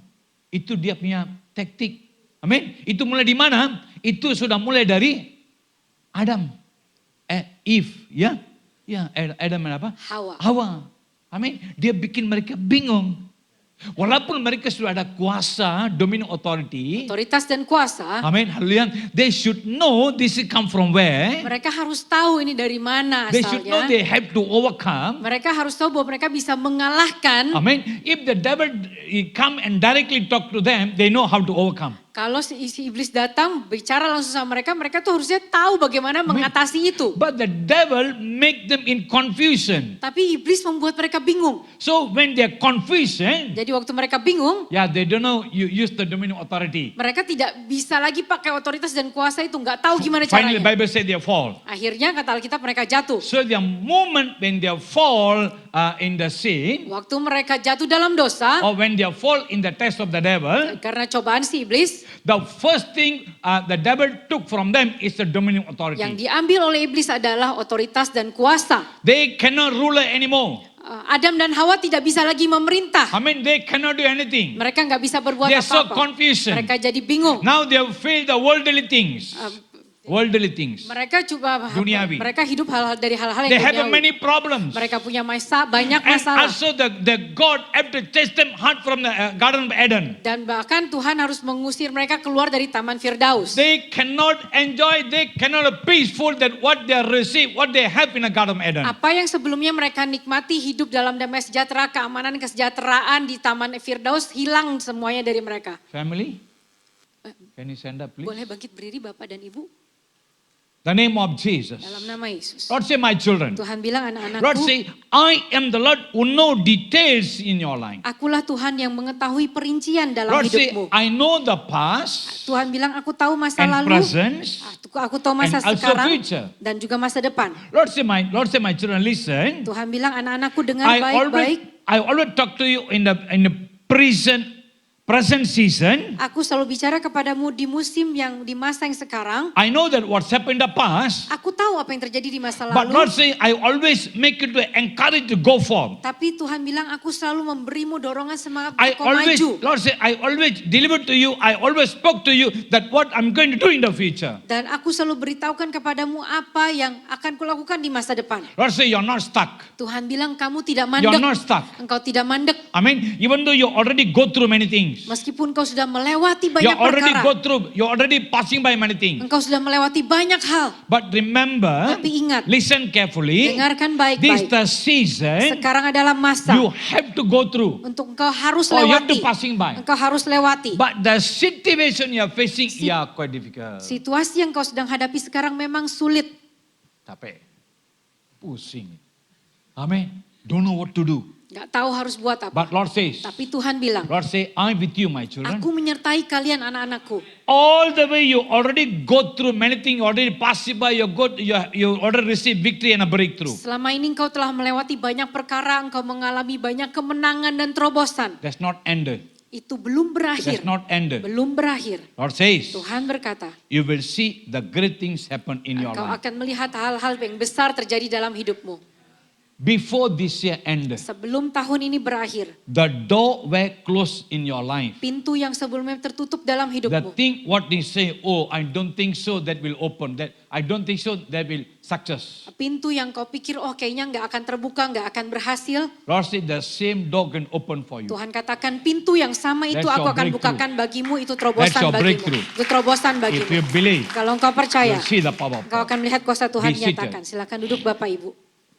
Itu dia punya taktik. Amin. Itu mulai di mana? Itu sudah mulai dari Adam, Eve, ya, Adam dan Hawa. Amin. Dia bikin mereka bingung. Walaupun mereka sudah ada kuasa, dominant authority. Otoritas dan kuasa. Amin. Haleluya. They should know this come from where. Mereka harus tahu ini dari mana They should know asalnya. they have to overcome. Mereka harus tahu bahwa mereka bisa mengalahkan. Amen. If the devil come and directly talk to them, they know how to overcome. Kalau si iblis datang bicara langsung sama mereka, mereka tuh harusnya tahu bagaimana mengatasi itu. But the devil make them in confusion. Tapi iblis membuat mereka bingung. So when they are confusion, Jadi waktu mereka bingung, they don't know you use the dominant authority. mereka tidak bisa lagi pakai otoritas dan kuasa itu, nggak tahu gimana Finally, the caranya. Bible said they fall. Akhirnya kata Alkitab mereka jatuh. So the moment when they fall in the sin, Waktu mereka jatuh dalam dosa, or when they fall in the test of the devil, karena cobaan si iblis, the first thing the devil took from them is the dominant yang authority. diambil oleh iblis adalah otoritas dan kuasa. They cannot rule anymore. Adam dan Hawa tidak bisa lagi memerintah. I mean, they cannot do anything. Mereka nggak bisa berbuat They are so apa-apa. confused. Mereka jadi bingung. Now they have failed the worldly things. worldly things. Mereka coba Duniawi. mereka hidup dari hal-hal They yang have duniawi. many problems. Mereka punya banyak And masalah. also the God have to chase them hard from the Garden of Eden. Dan bahkan Tuhan harus mengusir mereka keluar dari Taman Firdaus. They cannot enjoy, they cannot be peaceful that what they receive, what they have in the Garden of Eden. Apa yang sebelumnya mereka nikmati hidup dalam damai sejahtera, keamanan, kesejahteraan di Taman Firdaus hilang semuanya dari mereka. Family, can you stand up please? Boleh bangkit berdiri Bapak dan Ibu The name of Jesus. dalam nama Yesus. Lord say my children. Tuhan bilang Lord anak-anakku, say I am the Lord who know details in your life. akulah Tuhan yang mengetahui perincian dalam Lord say hidupmu. I know the past Tuhan bilang aku tahu masa and lalu, present. aku tahu masa and also sekarang future. dan juga masa depan. Lord say my children listen. Tuhan bilang anak-anakku dengar I baik-baik. always talk to you in the present season. Aku selalu bicara kepadamu di masa yang sekarang. I know that what's happened in the past. Aku tahu apa yang terjadi di masa But lalu. Lord say, I always make you to encourage to go forward. Tapi Tuhan bilang aku selalu memberimu dorongan semangat I untuk kau always, maju. Lord say, I always deliver to you, I always spoke to you that what I'm going to do in the future. Dan aku selalu beritahukan kepadamu apa yang akan kulakukan di masa depan. Lord say, you're not stuck. Tuhan bilang kamu tidak You're mandek. not stuck. Engkau tidak mandek. I mean, even though you already go through many things. Meskipun kau sudah melewati You banyak already perkara. go through, you're already passing by many things. Engkau sudah melewati banyak hal. But remember, Tapi ingat, listen carefully, dengarkan this baik-baik. the season Sekarang adalah masa you have to go through. untuk engkau harus Oh, you have to lewati. passing by. Engkau harus lewati. But the situation you are facing, yeah, quite difficult. Situasi yang kau sedang hadapi sekarang memang sulit. Capek, pusing. Amen. Don't know what to do. Gak tahu harus buat apa. But Lord says, Tapi Tuhan bilang, Lord say, I'm with you, my children. aku menyertai kalian anak-anakku. All the way you already go through many things, you already pass by, you already receive victory and a breakthrough. Selama ini engkau telah melewati banyak perkara, engkau mengalami banyak kemenangan dan terobosan. That's not ended. Itu belum berakhir. That's not ended. Belum berakhir. Lord says, Tuhan berkata, you will see the great things happen in your engkau life. akan melihat hal-hal yang besar terjadi dalam hidupmu. Before this year ended, Sebelum tahun ini berakhir, the door were closed in your life. pintu yang sebelumnya tertutup dalam The hidupmu. thing what they say, oh, I don't think so that will open. That I don't think so that will success. Pintu yang kau pikir, oh kayaknya nggak akan terbuka, nggak akan berhasil. Lord said the same door can open for you. Tuhan katakan pintu yang sama itu That's aku your akan breakthrough. bukakan bagimu, itu That's terobosan your bagimu. breakthrough. Itu terobosan If bagimu. you believe, Kalau engkau percaya, you'll see the power of engkau God. akan melihat kuasa Tuhan Be seated. nyatakan. Silakan duduk Bapak Ibu.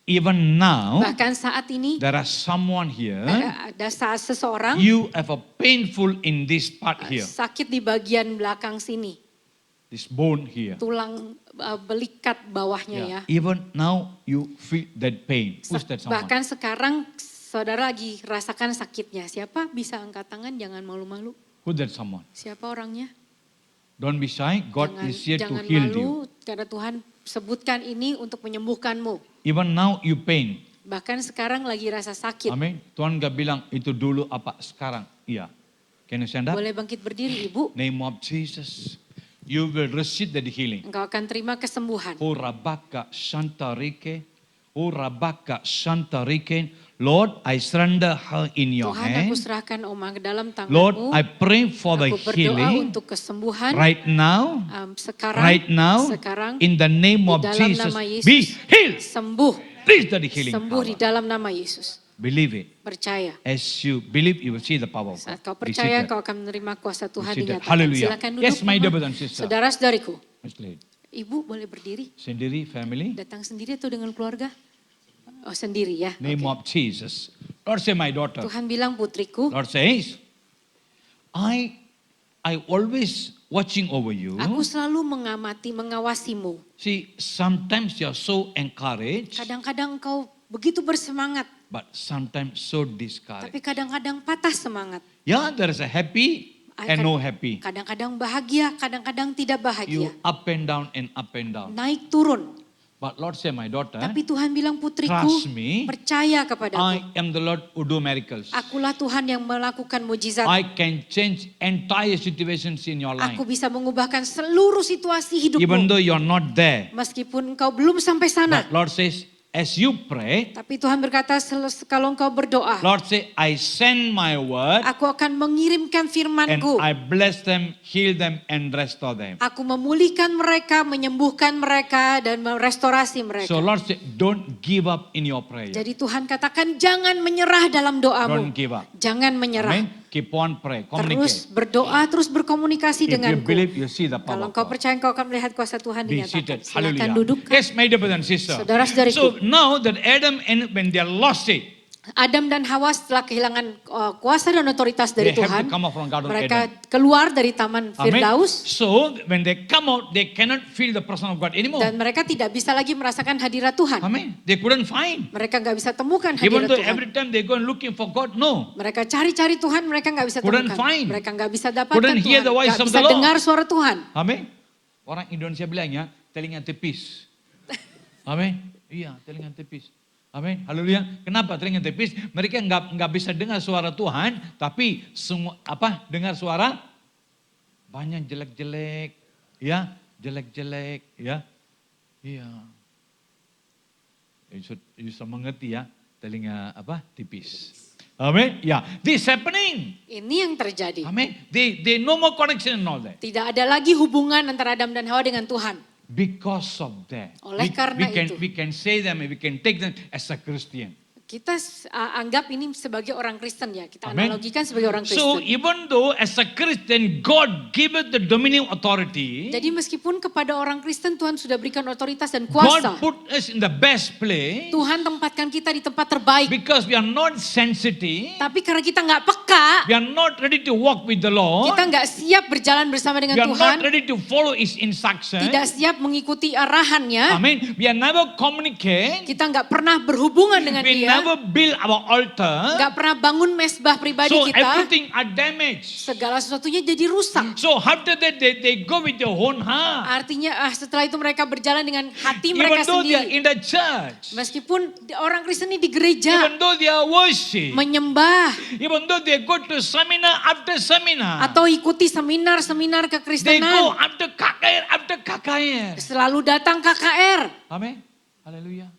Even now, Bahkan saat ini there are someone here, ada saat seseorang you have a painful in this part here, sakit di bagian belakang sini. this bone here. Tulang belikat bawahnya ya. Even now you feel that pain. Who's that someone? Bahkan sekarang saudara lagi rasakan sakitnya. Siapa bisa angkat tangan, jangan malu-malu. Who's that someone? Siapa orangnya? Don't be shy. God is here to jangan heal malu, you. karena Tuhan sebutkan ini untuk menyembuhkanmu. Even now you pain. Bahkan sekarang lagi rasa sakit. Amin. Tuhan gak bilang itu dulu apa sekarang. Iya. Can you stand up? Boleh bangkit berdiri Ibu. Name of Jesus. You will receive the healing. Engkau akan terima kesembuhan. O Rabaka Shantarike. O Rabaka Shantarike. Lord, I surrender her in your Tuhan, aku hand. serahkan Oma ke dalam tanganmu. Lord, I pray for the Aku berdoa healing untuk kesembuhan. right now. Sekarang, Right now, sekarang, in the name di of dalam Jesus, nama Yesus, be healed. sembuh, Please the healing sembuh di power. dalam nama Yesus. Believe it. Percaya. As you believe, you will see the power of God. Saat kau Be percaya, seated. kau akan menerima kuasa Tuhan Be seated. dinyatakan. Hallelujah. Silakan duduk. Yes, my dear Mama. brother and sister. Saudara-saudariku, Let's lead. Ibu boleh berdiri? Sendiri, family. Datang sendiri atau dengan keluarga? Oh sendiri ya. Name Oke. of Jesus. Lord say, my daughter. Tuhan bilang putriku, Lord says, I always watching over you. aku selalu mengamati, mengawasimu. See, sometimes you are so encouraged, Kadang-kadang engkau begitu bersemangat, but sometimes so tapi discouraged. kadang-kadang patah semangat. Yeah, there is a happy and no happy. Kadang-kadang bahagia, kadang-kadang tidak You bahagia. up and down and up and down. Naik turun. But Lord say, my daughter, Tapi Tuhan bilang putriku, trust me, percaya kepadaku. I am the Lord who do miracles. Akulah Tuhan yang melakukan mujizat. I can change entire situations in your life. Aku bisa mengubahkan seluruh situasi hidupmu. Even though you're not there. Meskipun engkau belum sampai sana. But Lord says, as you pray, Tapi Tuhan berkata, kalau engkau berdoa, Lord say, I send my word aku akan mengirimkan and firman-Ku. I bless them, heal them and restore them. Aku memulihkan mereka, menyembuhkan mereka, dan merestorasi mereka. So Lord say, don't give up in your prayer. Jadi Tuhan katakan, jangan menyerah dalam doamu. Don't give up. Jangan menyerah. Amen. Keep on pray, Terus communicate. berdoa, terus berkomunikasi If you denganku. believe, you see the Kalau power of engkau God. percaya, engkau akan melihat kuasa Tuhan Be dinyatakan. seated. Silakan Hallelujah. duduk. Yes, my dear brother and sister. Saudara-saudariku. So now that Adam and when they lost it, Adam dan Hawa setelah kehilangan kuasa dan otoritas dari They have Tuhan, to come out from Garden mereka keluar dari Taman Amen. Firdaus, So when they come out, they cannot feel the presence of God anymore. dan mereka tidak bisa lagi merasakan hadirat Tuhan. Amen. They couldn't find. Mereka nggak bisa temukan Even hadirat though Tuhan. every time they go and looking for God, no. Mereka cari-cari Tuhan, mereka nggak bisa Couldn't temukan. find. Mereka nggak bisa dapatkan Couldn't hear Tuhan, the voice nggak of bisa the Lord. dengar suara Tuhan. Amen. Orang Indonesia bilang ya, telinga tipis. Amen. Iya, telinga tipis. Amin. Haleluya. Kenapa telinga tipis? Mereka nggak bisa dengar suara Tuhan, tapi semua dengar suara banyak jelek-jelek, ya, jelek-jelek, ya, iya. You bisa mengerti ya, telinga tipis. Amin. Ya, this happening. Ini yang terjadi. Amin. They no more connection and all that. Tidak ada lagi hubungan antara Adam dan Hawa dengan Tuhan. Because of that, Oleh karena itu. we can say them, we can take them as a Christian. Kita anggap ini sebagai orang Kristen ya. Kita Amen. analogikan sebagai orang So Kristen. even though as a Christian, God giveth the dominion authority, Jadi meskipun kepada orang Kristen Tuhan sudah berikan otoritas dan God kuasa. put us in the best place Tuhan tempatkan kita di tempat terbaik. because we are not sensitive, Tapi karena kita nggak peka, we are not ready to walk with the Lord, kita nggak siap berjalan bersama we dengan are Tuhan, not ready to follow His instruction. tidak siap mengikuti arahannya, Amen. We are never communicate. kita nggak pernah berhubungan dengan We Dia, never build our altar. nggak pernah bangun mesbah pribadi So kita, everything are damaged. segala sesuatunya jadi rusak. So after that they go with their own heart. Artinya setelah itu mereka berjalan dengan hati Even mereka though they are sendiri. in the church. Meskipun orang Kristen ini di gereja, Even though they are worship. menyembah, Even though they go to seminar after seminar. atau ikuti seminar-seminar They go kekristenan, after KKR. selalu datang KKR. Amen. Hallelujah.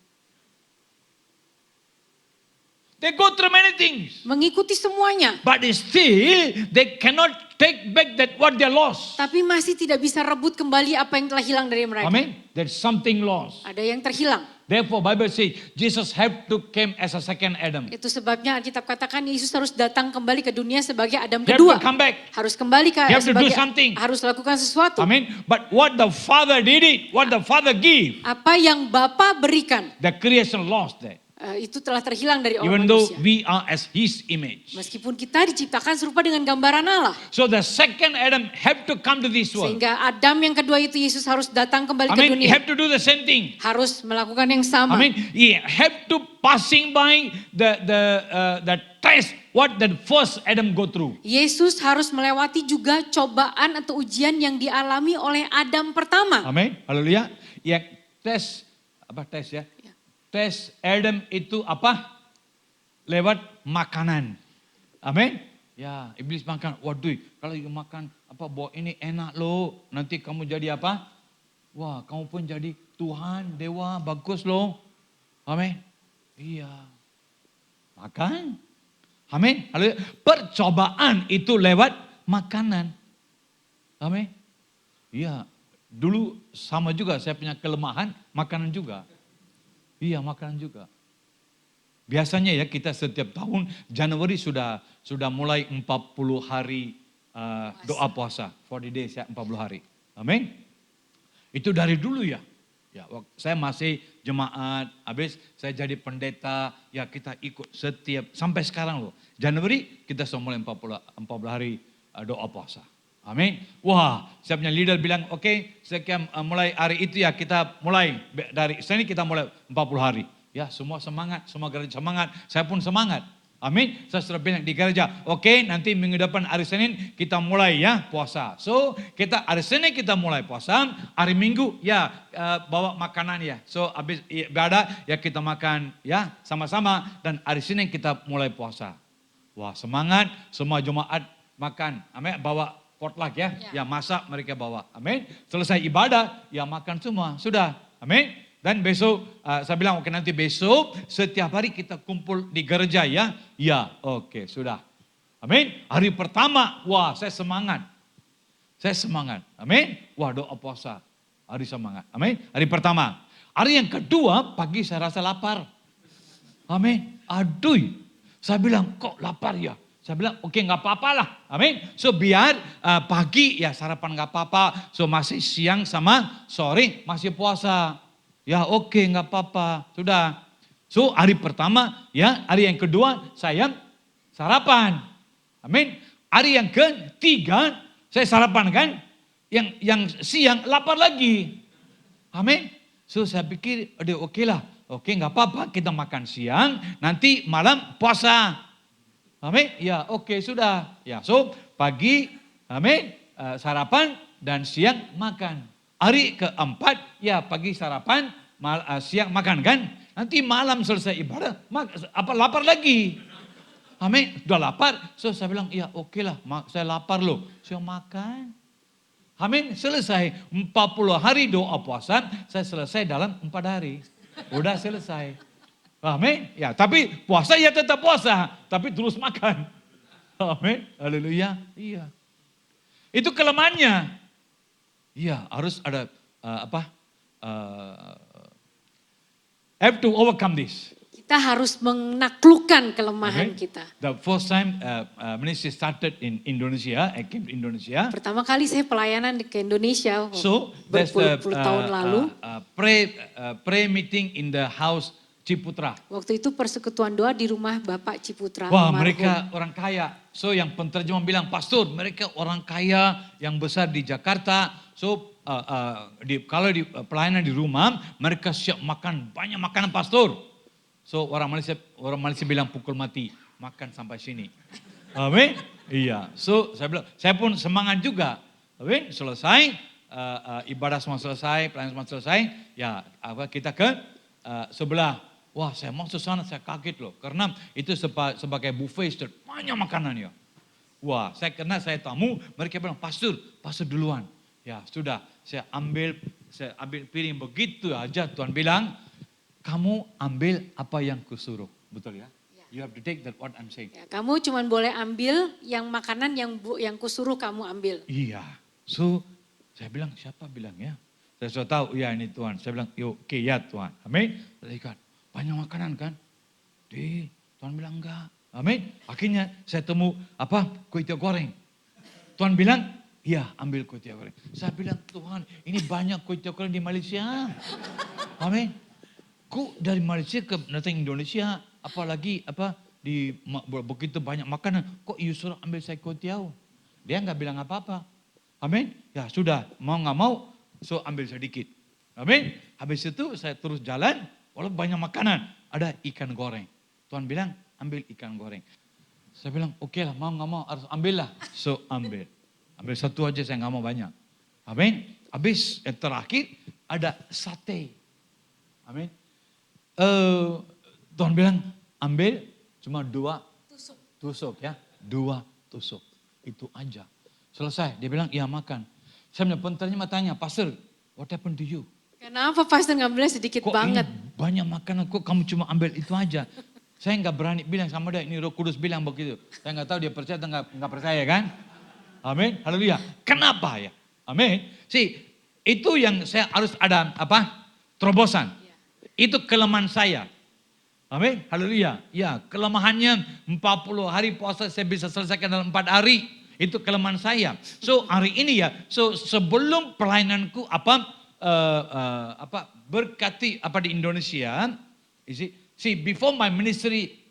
They go through many things. Mengikuti semuanya. But still they cannot take back that what they lost. Tapi masih tidak bisa rebut kembali apa yang telah hilang dari mereka. Amen. There's something lost. Ada yang terhilang. Therefore Bible says Jesus had to came as a second Adam. Itu sebabnya Alkitab katakan Yesus harus datang kembali ke dunia sebagai Adam He have kedua. to come back. Harus kembali ke He have to do sebagai something. harus lakukan sesuatu. Amen. But what the Father did it, what the Father give, Apa yang Bapa berikan, the creation lost that. itu telah terhilang dari orang Even though manusia. we are as His image. Meskipun kita diciptakan serupa dengan gambaran Allah. So the second Adam have to come to this world. Sehingga Adam yang kedua itu Yesus harus datang kembali ke Amen. He dunia. have to do the same thing. Harus melakukan yang sama. Amen. He have to passing by the test what the first Adam go through. Yesus harus melewati juga cobaan atau ujian yang dialami oleh Adam pertama. Amin. Haleluya. Yang tes ya? Tes Adam itu apa? Lewat makanan. Amin. Ya, iblis makan. Waduh, kalau you makan bawa ini enak loh. Nanti kamu jadi apa? Wah, kamu pun jadi Tuhan, dewa, bagus loh. Amin. Iya. Makan. Amin. Haleluya. Percobaan itu lewat makanan. Amin. Iya. Dulu sama juga saya punya kelemahan makanan juga. Iya, makanan juga. Biasanya ya kita setiap tahun Januari sudah mulai 40 hari doa puasa. 40 days ya, 40 hari. Amin. Itu dari dulu ya. Ya, saya masih jemaat, habis saya jadi pendeta, ya kita ikut setiap sampai sekarang loh. Januari kita sudah mulai 40 hari doa puasa. Amin. Wah, saya punya leader bilang, oke, sekian mulai hari itu ya kita mulai dari sini kita mulai 40 hari. Ya, semua semangat, semua gereja semangat, saya pun semangat. Amin. Saya sudah bilang di gereja, oke, nanti minggu depan hari Senin kita mulai ya puasa. So, kita hari Senin kita mulai puasa, hari Minggu ya bawa makanan ya. So, habis ibadah ya kita makan ya sama-sama dan hari Senin kita mulai puasa. Wah, semangat, semua jemaat makan. Amin, bawa potluck ya, masak mereka bawa. Amin. Selesai ibadah, ya makan semua. Sudah. Amin. Dan besok saya bilang oke nanti besok setiap hari kita kumpul di gereja ya. Ya, oke sudah. Amin. Hari pertama, wah saya semangat. Saya semangat. Amin. Wah doa puasa. Hari semangat. Amin. Hari pertama. Hari yang kedua pagi saya rasa lapar. Amin. Aduh. Saya bilang kok lapar ya. Saya bilang oke nggak apa-apa lah. Amin. So biar pagi ya sarapan nggak apa-apa. So masih siang sama sore masih puasa. Ya oke nggak apa-apa. Sudah. So hari pertama ya hari yang kedua saya sarapan. Amin. Hari yang ketiga saya sarapan kan. Yang siang lapar lagi. Amin. So saya pikir udah oke lah. Oke nggak apa-apa kita makan siang. Nanti malam puasa. Amin. Ya oke sudah. Ya so pagi amin sarapan dan siang makan. Hari keempat ya pagi sarapan siang makan kan. Nanti malam selesai ibadah lapar lagi. Amin. Udah lapar. So saya bilang ya oke lah saya lapar loh. Saya makan. Amin. Selesai 40 hari doa puasa saya selesai dalam 4 hari. Udah selesai. Amin. Ya, tapi puasa ya tetap puasa, tapi terus makan. Amin. Haleluya. Iya. Itu kelemahannya. Iya, harus ada have to overcome this. Kita harus menaklukkan kelemahan Okay. kita. The first time ministry started in Indonesia, I came to Indonesia. Pertama kali saya pelayanan ke Indonesia So there's the berpuluh-puluh tahun lalu. prayer meeting in the house Ciputra. Waktu itu persekutuan doa di rumah Bapak Ciputra. Wah almarhum. mereka orang kaya. So yang penterjemah bilang, pastor mereka orang kaya yang besar di Jakarta. So kalau di pelayanan di rumah mereka siap makan banyak makanan pastor. So orang Malaysia bilang pukul mati, makan sampai sini. Amin. Iya. So saya bilang, saya pun semangat juga. Amin. Selesai ibadah semua selesai, pelayanan semua selesai. Ya kita ke sebelah. Wah saya masuk sana saya kaget loh. Karena itu sebagai buffet, banyak makanan ya. Wah karena saya tamu, mereka bilang pastor duluan. Ya sudah, saya ambil piring begitu aja Tuhan bilang, kamu ambil apa yang kusuruh. Betul ya? You have to take that what I'm saying. Ya, kamu cuma boleh ambil yang makanan yang kusuruh kamu ambil. Iya. So saya bilang siapa bilang ya? Saya sudah tahu ya ini Tuhan. Saya bilang yuk oke ya Tuhan. Amin. Saya lihat banyak makanan kan. Tuhan bilang enggak. Amin. Akhirnya saya temu kue tiaw goreng. Tuhan bilang iya ambil kue tiaw goreng. Saya bilang Tuhan ini banyak kue tiaw goreng di Malaysia. Amin. Kok dari Malaysia datang Indonesia, apalagi di begitu banyak makanan, kok you suruh ambil saya kue tiaw? Dia nggak bilang apa-apa. Amin. Ya sudah, mau nggak mau, so ambil sedikit. Amin. Habis itu saya terus jalan, walaupun banyak makanan, ada ikan goreng. Tuhan bilang ambil ikan goreng. Saya bilang oke lah, mau nggak mau harus ambil lah. So ambil satu aja, saya nggak mau banyak. Amin. Habis yang terakhir ada sate. Amin. Tuhan bilang ambil cuma 2 tusuk ya. 2 tusuk. Itu aja. Selesai. Dia bilang iya makan. Saya punya penterjemah tanya, pastor what happened to you? Kenapa pastor ngambilnya sedikit Kok banget? ini banyak makanan kok kamu cuma ambil itu aja? Saya nggak berani bilang sama dia, ini Roh Kudus bilang begitu. Saya nggak tahu dia percaya atau nggak percaya kan? Amin. Haleluya. Kenapa ya? Amin. Itu yang saya harus ada terobosan. Itu kelemahan saya. Amin. Haleluya. Ya, kelemahannya 40 hari puasa saya bisa selesaikan dalam 4 hari. Itu kelemahan saya. So hari ini ya, so sebelum pelayananku berkati di Indonesia, before my ministry,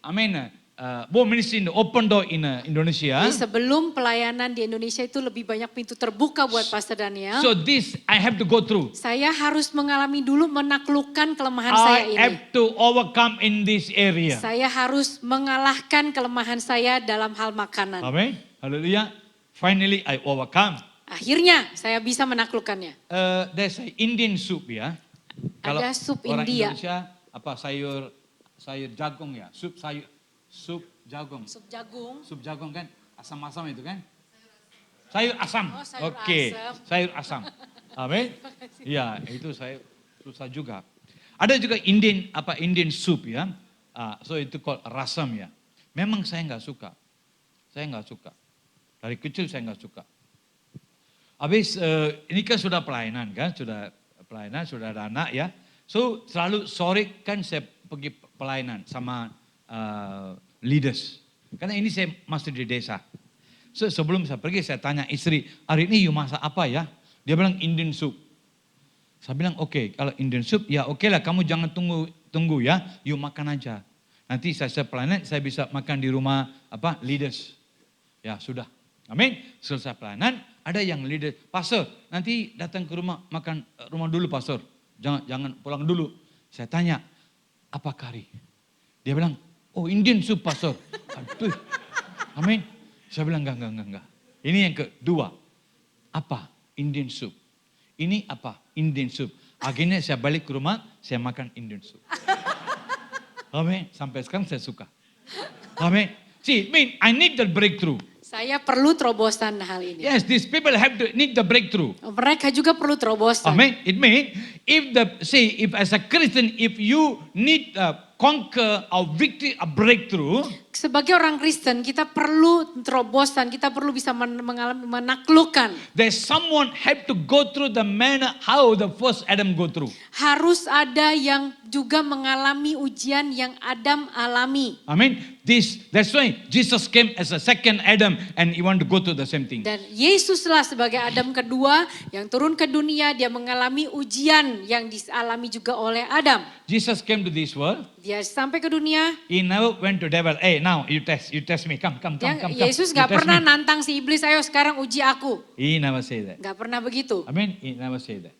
ministry in the open door in Indonesia. Jadi sebelum pelayanan di Indonesia itu lebih banyak pintu terbuka buat Pastor Daniel. So this I have to go through. Saya harus mengalami dulu menaklukkan kelemahan saya I ini. have to overcome in this area. Saya harus mengalahkan kelemahan saya dalam hal makanan. Amin. Haleluya. Finally I overcome. Akhirnya saya bisa menaklukkannya. There's Indian soup ya. Ada sup orang India. Indonesia sayur jagung ya. Sup jagung. Sup jagung kan asam-asam itu kan? Sayur asam. Oh, sayur Oke, asam. sayur asam. Amin. Ya, itu saya susah juga. Ada juga Indian soup ya. So itu called rasam ya. Memang saya nggak suka. Saya nggak suka. Dari kecil saya nggak suka. Habis ini kan sudah pelayanan kan, sudah ada anak ya. So selalu sore kan saya pergi pelayanan sama leaders. Karena ini saya masih di desa. So sebelum saya pergi saya tanya istri, hari ini you masak apa ya? Dia bilang Indian soup. Saya bilang oke, kalau Indian soup ya oke lah, kamu jangan tunggu ya, you makan aja. Nanti saya pelayanan saya bisa makan di rumah leaders. Ya sudah. Amin. Selesai pelayanan, ada yang leader, pastor, nanti datang ke rumah makan rumah dulu pastor. Jangan pulang dulu. Saya tanya, apa kari? Dia bilang, oh Indian soup pastor. Aduh. Amin. Saya bilang enggak. Ini yang kedua. Apa? Indian soup. Ini apa? Indian soup. Akhirnya saya balik ke rumah, saya makan Indian soup. Amin. Sampai sekarang saya suka. Amin. See, I need the breakthrough. Saya perlu terobosan hal ini. Yes, these people need the breakthrough. Mereka juga perlu terobosan. Amen. It means if as a Christian, if you need conquer a victory, a breakthrough. Sebagai orang Kristen, kita perlu terobosan, kita perlu bisa menaklukkan. There's someone have to go through the manner how the first Adam go through. Harus ada yang juga mengalami ujian yang Adam alami. Amen. That's why Jesus came as a second Adam and he want to go through the same thing. Dan Yesuslah sebagai Adam kedua yang turun ke dunia, dia mengalami ujian yang dialami juga oleh Adam. Jesus came to this world. Dia sampai ke dunia. He never went to devil. Hey, now you test me. Come. Yesus gak pernah nantang si iblis, ayo sekarang uji aku. He never say that. Gak pernah begitu. Amen. He never say that.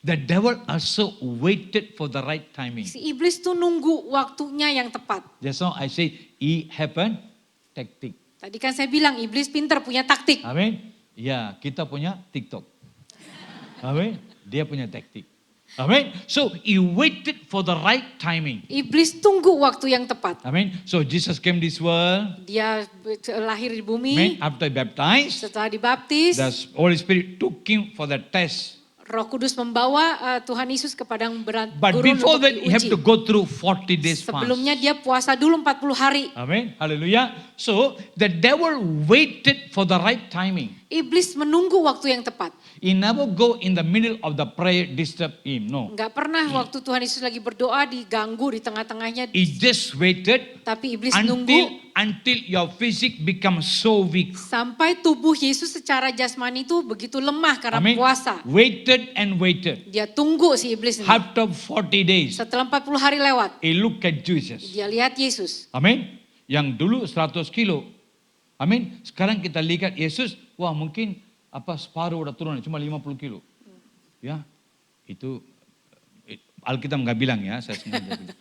The devil also waited for the right timing. Si iblis tuh nunggu waktunya yang tepat. That's why I say he happened tactic. Tadi kan saya bilang iblis pintar punya taktik. Amin. Ya, kita punya TikTok. Amin. Dia punya taktik. Amin. So he waited for the right timing. Iblis tunggu waktu yang tepat. Amin. So Jesus came this world. Dia lahir di bumi. Amen. After baptized, Setelah dibaptis, the Holy Spirit took him for the test. Roh Kudus membawa Tuhan Yesus ke padang But gurun before untuk that, he have to diuji. go through 40 days fast. Sebelumnya dia puasa dulu 40 hari. Amen. Hallelujah. So the devil waited for the right timing. Iblis menunggu waktu yang tepat. He never go in the middle of the prayer disturb him. No. Enggak pernah waktu Tuhan Yesus lagi berdoa diganggu di tengah-tengahnya. He just waited Tapi iblis nunggu until your physique becomes so weak. sampai tubuh Yesus secara jasmani itu begitu lemah karena Amen. puasa. Waited and waited. Dia tunggu si iblis ini. After 40 days, Setelah 40 hari lewat, he look at Jesus. dia lihat Yesus. Amin. Yang dulu 100 kilo. Amin. Sekarang kita lihat Yesus, wah mungkin separuh udah turun, cuma 50 kilo. Ya, itu Alkitab nggak bilang ya, saya sengaja bilang.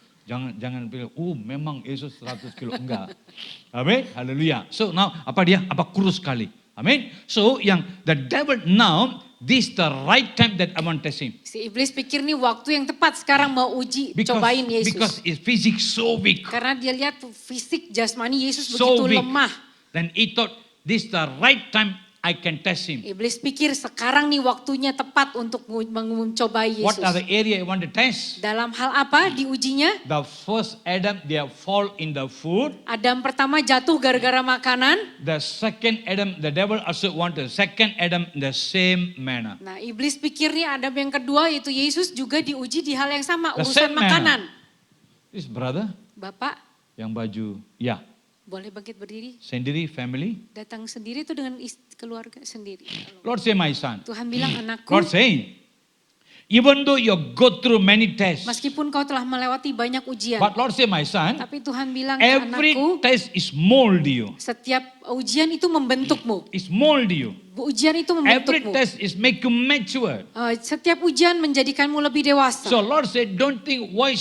Jangan bilang, memang Yesus 100 kilo. Enggak. Amin. Haleluya. So now, kurus sekali. Amin. So the devil now, this the right time that I want to test him. Si iblis pikir nih waktu yang tepat sekarang mau uji, cobain Yesus. Because his physique so weak. Karena dia lihat fisik jasmani Yesus So begitu weak. lemah. Then he thought, this the right time I can test him. Iblis pikir sekarang nih waktunya tepat untuk mencobai What Yesus. are the area I want to test? Dalam hal apa diujinya? The first Adam, they fall in the food. Adam pertama jatuh gara-gara makanan. The second Adam, the devil also want the second Adam in the same manner. Nah iblis pikir nih Adam yang kedua yaitu Yesus juga diuji di hal yang sama. The Urusan same makanan. This brother, Bapak yang baju, ya, boleh bangkit berdiri. sendiri, family. Datang sendiri itu dengan keluarga sendiri. Lord say, my son. Tuhan bilang anakku. Lord say, even though you go through many tests, Meskipun kau telah melewati banyak ujian. but Lord say, my son, Tapi Tuhan bilang ke every anakku. test is mold you. Setiap ujian itu membentukmu. It's mold you. Ujian itu Every membentukmu. test is make you mature. Setiap ujian menjadikanmu lebih dewasa. So Lord said, don't think why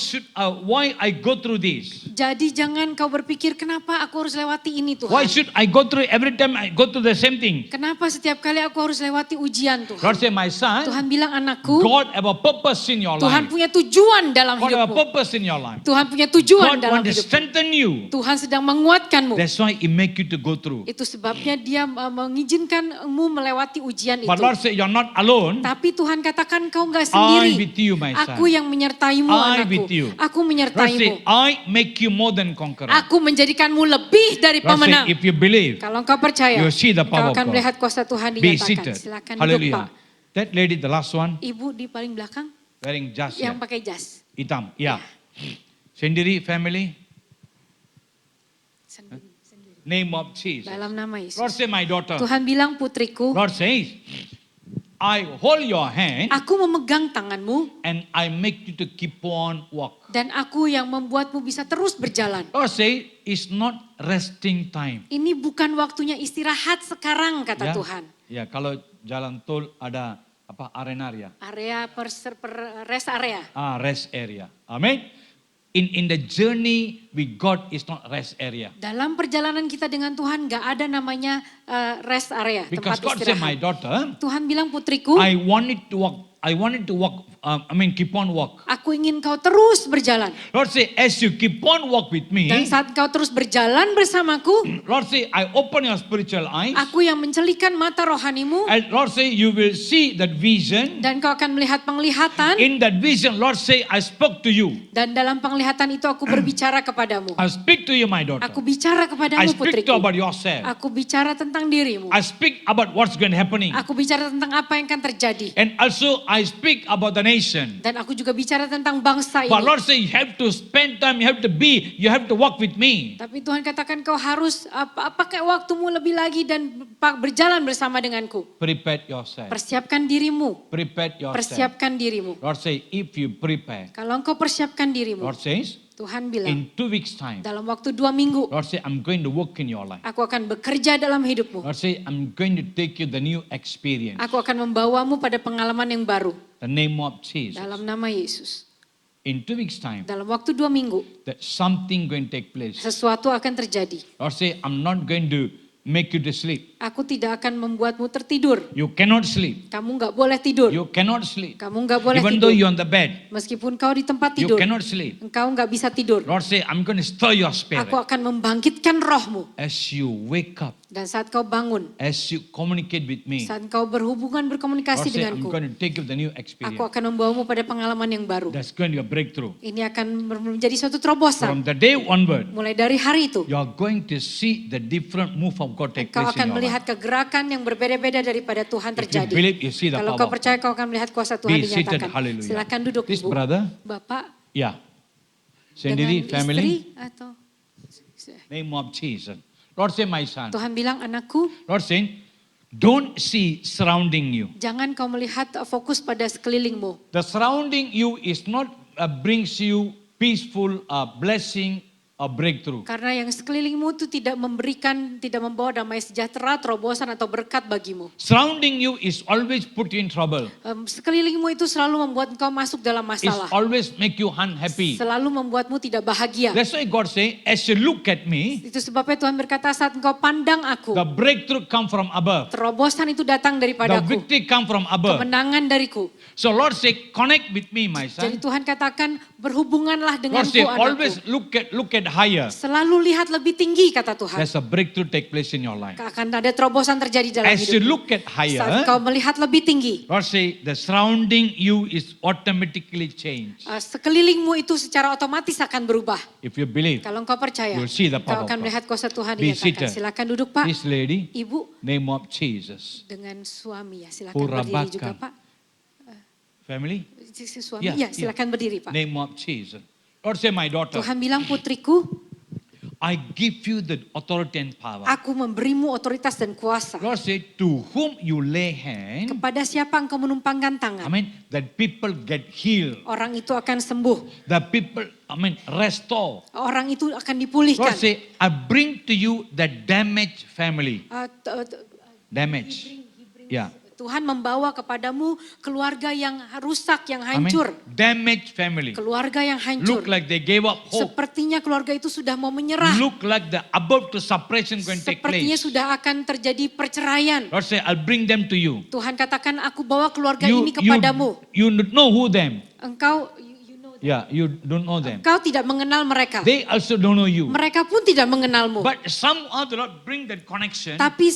I go through this. Jadi jangan kau berpikir kenapa aku harus lewati ini Tuhan. Why should I go through every time I go through the same thing? Kenapa setiap kali aku harus lewati ujian Tuhan. Lord said, my son, Tuhan bilang anakku. God have a purpose in your Tuhan life. punya tujuan dalam God have a hidupmu. purpose in your life. Tuhan punya tujuan God dalam want to hidupmu. strengthen you. Tuhan sedang menguatkanmu. That's why He make you to go through. through. Itu sebabnya dia mengizinkanmu melewati ujian But itu. Lord say, you're not alone. Tapi Tuhan katakan kau enggak sendiri. with you, my son. Aku yang menyertaimu I anakku. with you. Aku Lord say, menyertaimu. I make you more than conqueror. Aku menjadikanmu lebih dari Lord say, pemenang. if you believe, Kalau engkau percaya, you see the power engkau of akan God. melihat kuasa Tuhan be dinyatakan. seated. Silakan duduk, Pak. Hallelujah. That lady, the last one, Ibu di paling belakang wearing jas yang here. pakai jas. Hitam, yeah. Sendiri family, name of Jesus. Dalam nama Lord Yesus. say, my daughter. Tuhan bilang, putriku, Lord says, I hold your hand aku memegang tanganmu and I make you to keep on walk. dan aku yang membuatmu bisa terus berjalan. Lord say, it's not resting time. Ini bukan waktunya istirahat sekarang, kata Ya. Tuhan. Ya, kalau jalan tol ada apa arenaria, Area rest area. rest area. Amen. In the journey with God is not rest area. Dalam perjalanan kita dengan Tuhan gak ada namanya rest area, Because tempat God said, my istirahat. daughter, Tuhan bilang, putriku, I wanted to walk. Keep on walk. aku ingin kau terus berjalan. Lord say, as you keep on walk with me, Dan saat kau terus berjalan bersamaku, Lord say, I open your spiritual eyes. aku yang mencelikan mata rohanimu, And Lord say, you will see that vision. dan kau akan melihat penglihatan. In that vision, Lord say, I spoke to you. Dan dalam penglihatan itu aku berbicara kepadamu. I speak to you, my daughter. Aku bicara I kepadamu, speak to putriku. you about yourself. Aku bicara tentang dirimu. I speak about what's going to happening. Aku bicara tentang apa yang akan terjadi. And also I speak about the nation. Dan aku juga bicara tentang bangsa But ini. Lord say, you have to spend time, you have to walk with me. Tapi Tuhan katakan kau harus pakai waktumu lebih lagi dan berjalan bersama denganku. Prepare yourself. Persiapkan dirimu. Prepare yourself. Persiapkan dirimu. Lord say, if you prepare, Kalau engkau persiapkan dirimu, Lord says, Tuhan bilang, in 2 weeks time, dalam waktu 2 minggu, Lord say, I'm going to work in your life. aku akan bekerja dalam hidupmu. Lord say, I'm going to take you the new experience. Aku akan membawamu pada pengalaman yang baru. The name of Jesus. Dalam nama Yesus. In 2 weeks time, Dalam waktu 2 minggu, that something going to take place. sesuatu akan terjadi. Lord say, I'm not going to make you to sleep. Aku tidak akan membuatmu tertidur. You cannot sleep. Kamu nggak boleh tidur. You cannot sleep. Kamu nggak boleh Even though tidur. you're on the bed, Meskipun kau di tempat you tidur, cannot sleep. engkau nggak bisa tidur. Lord say, I'm going to stir your spirit. Aku akan membangkitkan rohmu. As you wake up, Dan saat kau bangun, as you communicate with me, saat kau berhubungan Lord berkomunikasi say, I'm denganku, going to take you the new aku experience. akan membawamu pada pengalaman yang baru. That's going to be a breakthrough. Ini akan menjadi suatu terobosan. From the day onward, Mulai dari hari itu, you are going to see the different move of God take kau place akan in your melihat life. kegerakan yang berbeda-beda daripada Tuhan If you terjadi. believe, you see the Kalau power kau of percaya, God. kau akan melihat kuasa Tuhan Be seated, dinyatakan. hallelujah. Silakan duduk, This Ibu. brother, Bapak yeah. dengan Sendiri, istri family, atau name of Jesus. Lord say, my son. Tuhan bilang, anakku, Lord saying, don't see surrounding you. jangan kau melihat fokus pada sekelilingmu. The surrounding you is not brings you peaceful blessing or breakthrough. Karena yang sekelilingmu itu tidak membawa damai sejahtera, terobosan atau berkat bagimu. Surrounding you is always put you in trouble. Sekelilingmu itu selalu membuat engkau masuk dalam It's masalah. always make you unhappy. Selalu membuatmu tidak bahagia. That's why God say, as you look at me, Itu sebabnya Tuhan berkata, saat engkau pandang aku, the breakthrough come from above. terobosan itu datang The daripadaku. victory come from above. Kemenangan dariku. So Lord say, connect with me, my Jadi son. Tuhan katakan, berhubunganlah Lord denganku say, always anakku. look at higher. Selalu lihat lebih tinggi, kata Tuhan. There's a breakthrough take place in your life. Akan ada terobosan terjadi dalam As you hidupmu. look at Saat higher, kau melihat lebih tinggi, Lord say, the surrounding you is automatically changed. sekelilingmu itu secara otomatis akan berubah. If you believe, Kalau engkau percaya, you'll see the kau power of akan God. melihat kuasa Tuhan Be dinyatakan. seated. Silakan duduk, Pak. This lady, Ibu name of Jesus. dengan suami ya, silakan berdiri Purabaka. juga, Pak. Family, Si suami, Yeah, ya yeah. silakan berdiri, Pak. name of Jesus. Lord say, my daughter, Tuhan bilang, putriku, I give you the authority and power. aku memberimu otoritas dan kuasa. Lord say, to whom you lay hand, Kepada siapa engkau menumpangkan tangan, that people get healed. orang itu akan sembuh. The people, restore. Orang itu akan Lord dipulihkan. say, I bring to you the damaged family. Damage. Yeah. Tuhan membawa kepadamu keluarga yang rusak, yang hancur. Damaged family. Keluarga yang hancur. Look like they gave up hope. Sepertinya keluarga itu sudah mau menyerah. Look like the above to separation going to take Sepertinya place. sudah akan terjadi perceraian. Lord say, I'll bring them to you. Tuhan katakan, aku bawa keluarga ini kepadamu. You know who them. Engkau, you know Yeah, you don't know them. Kau tidak mengenal mereka. They also don't know you. Mereka pun tidak mengenalmu. But somehow the Lord bring that connection Tapi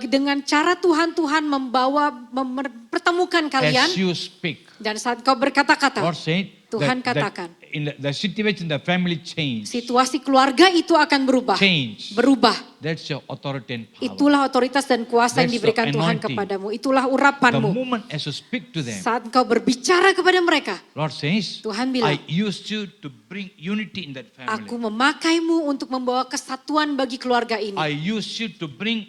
dengan cara Tuhan membawa mempertemukan kalian as you speak. dan saat kau berkata-kata, Lord said Tuhan that katakan, in the situation, the family change. situasi keluarga itu akan berubah. Change. Berubah. That's your authority and power. Itulah otoritas dan kuasa yang That's diberikan your Tuhan anointing. kepadamu. Itulah The urapanmu. moment as you speak to them, Saat kau berbicara kepada mereka, Lord says, Tuhan bilang, I used you to bring unity in that aku family. memakaimu untuk membawa kesatuan bagi keluarga ini. I used you to bring,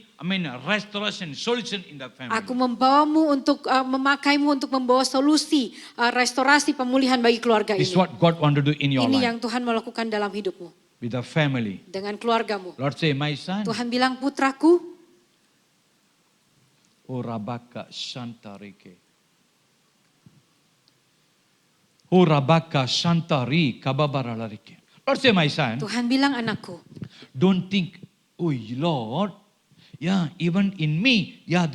restoration, solution in that family. Aku membawamu untuk memakaimu untuk membawa solusi, restorasi, pemulihan bagi keluarga This is ini. what God want to do in your Ini life yang Tuhan melakukan dalam hidupmu, with the family. dengan keluargamu. Lord say, my son, Tuhan bilang, putraku, Urabaka Shantarike. Urabaka Shantari Kababaralarike. Lord say, my son, Tuhan bilang, anakku, don't think, oh Lord, yeah, even in me, yeah,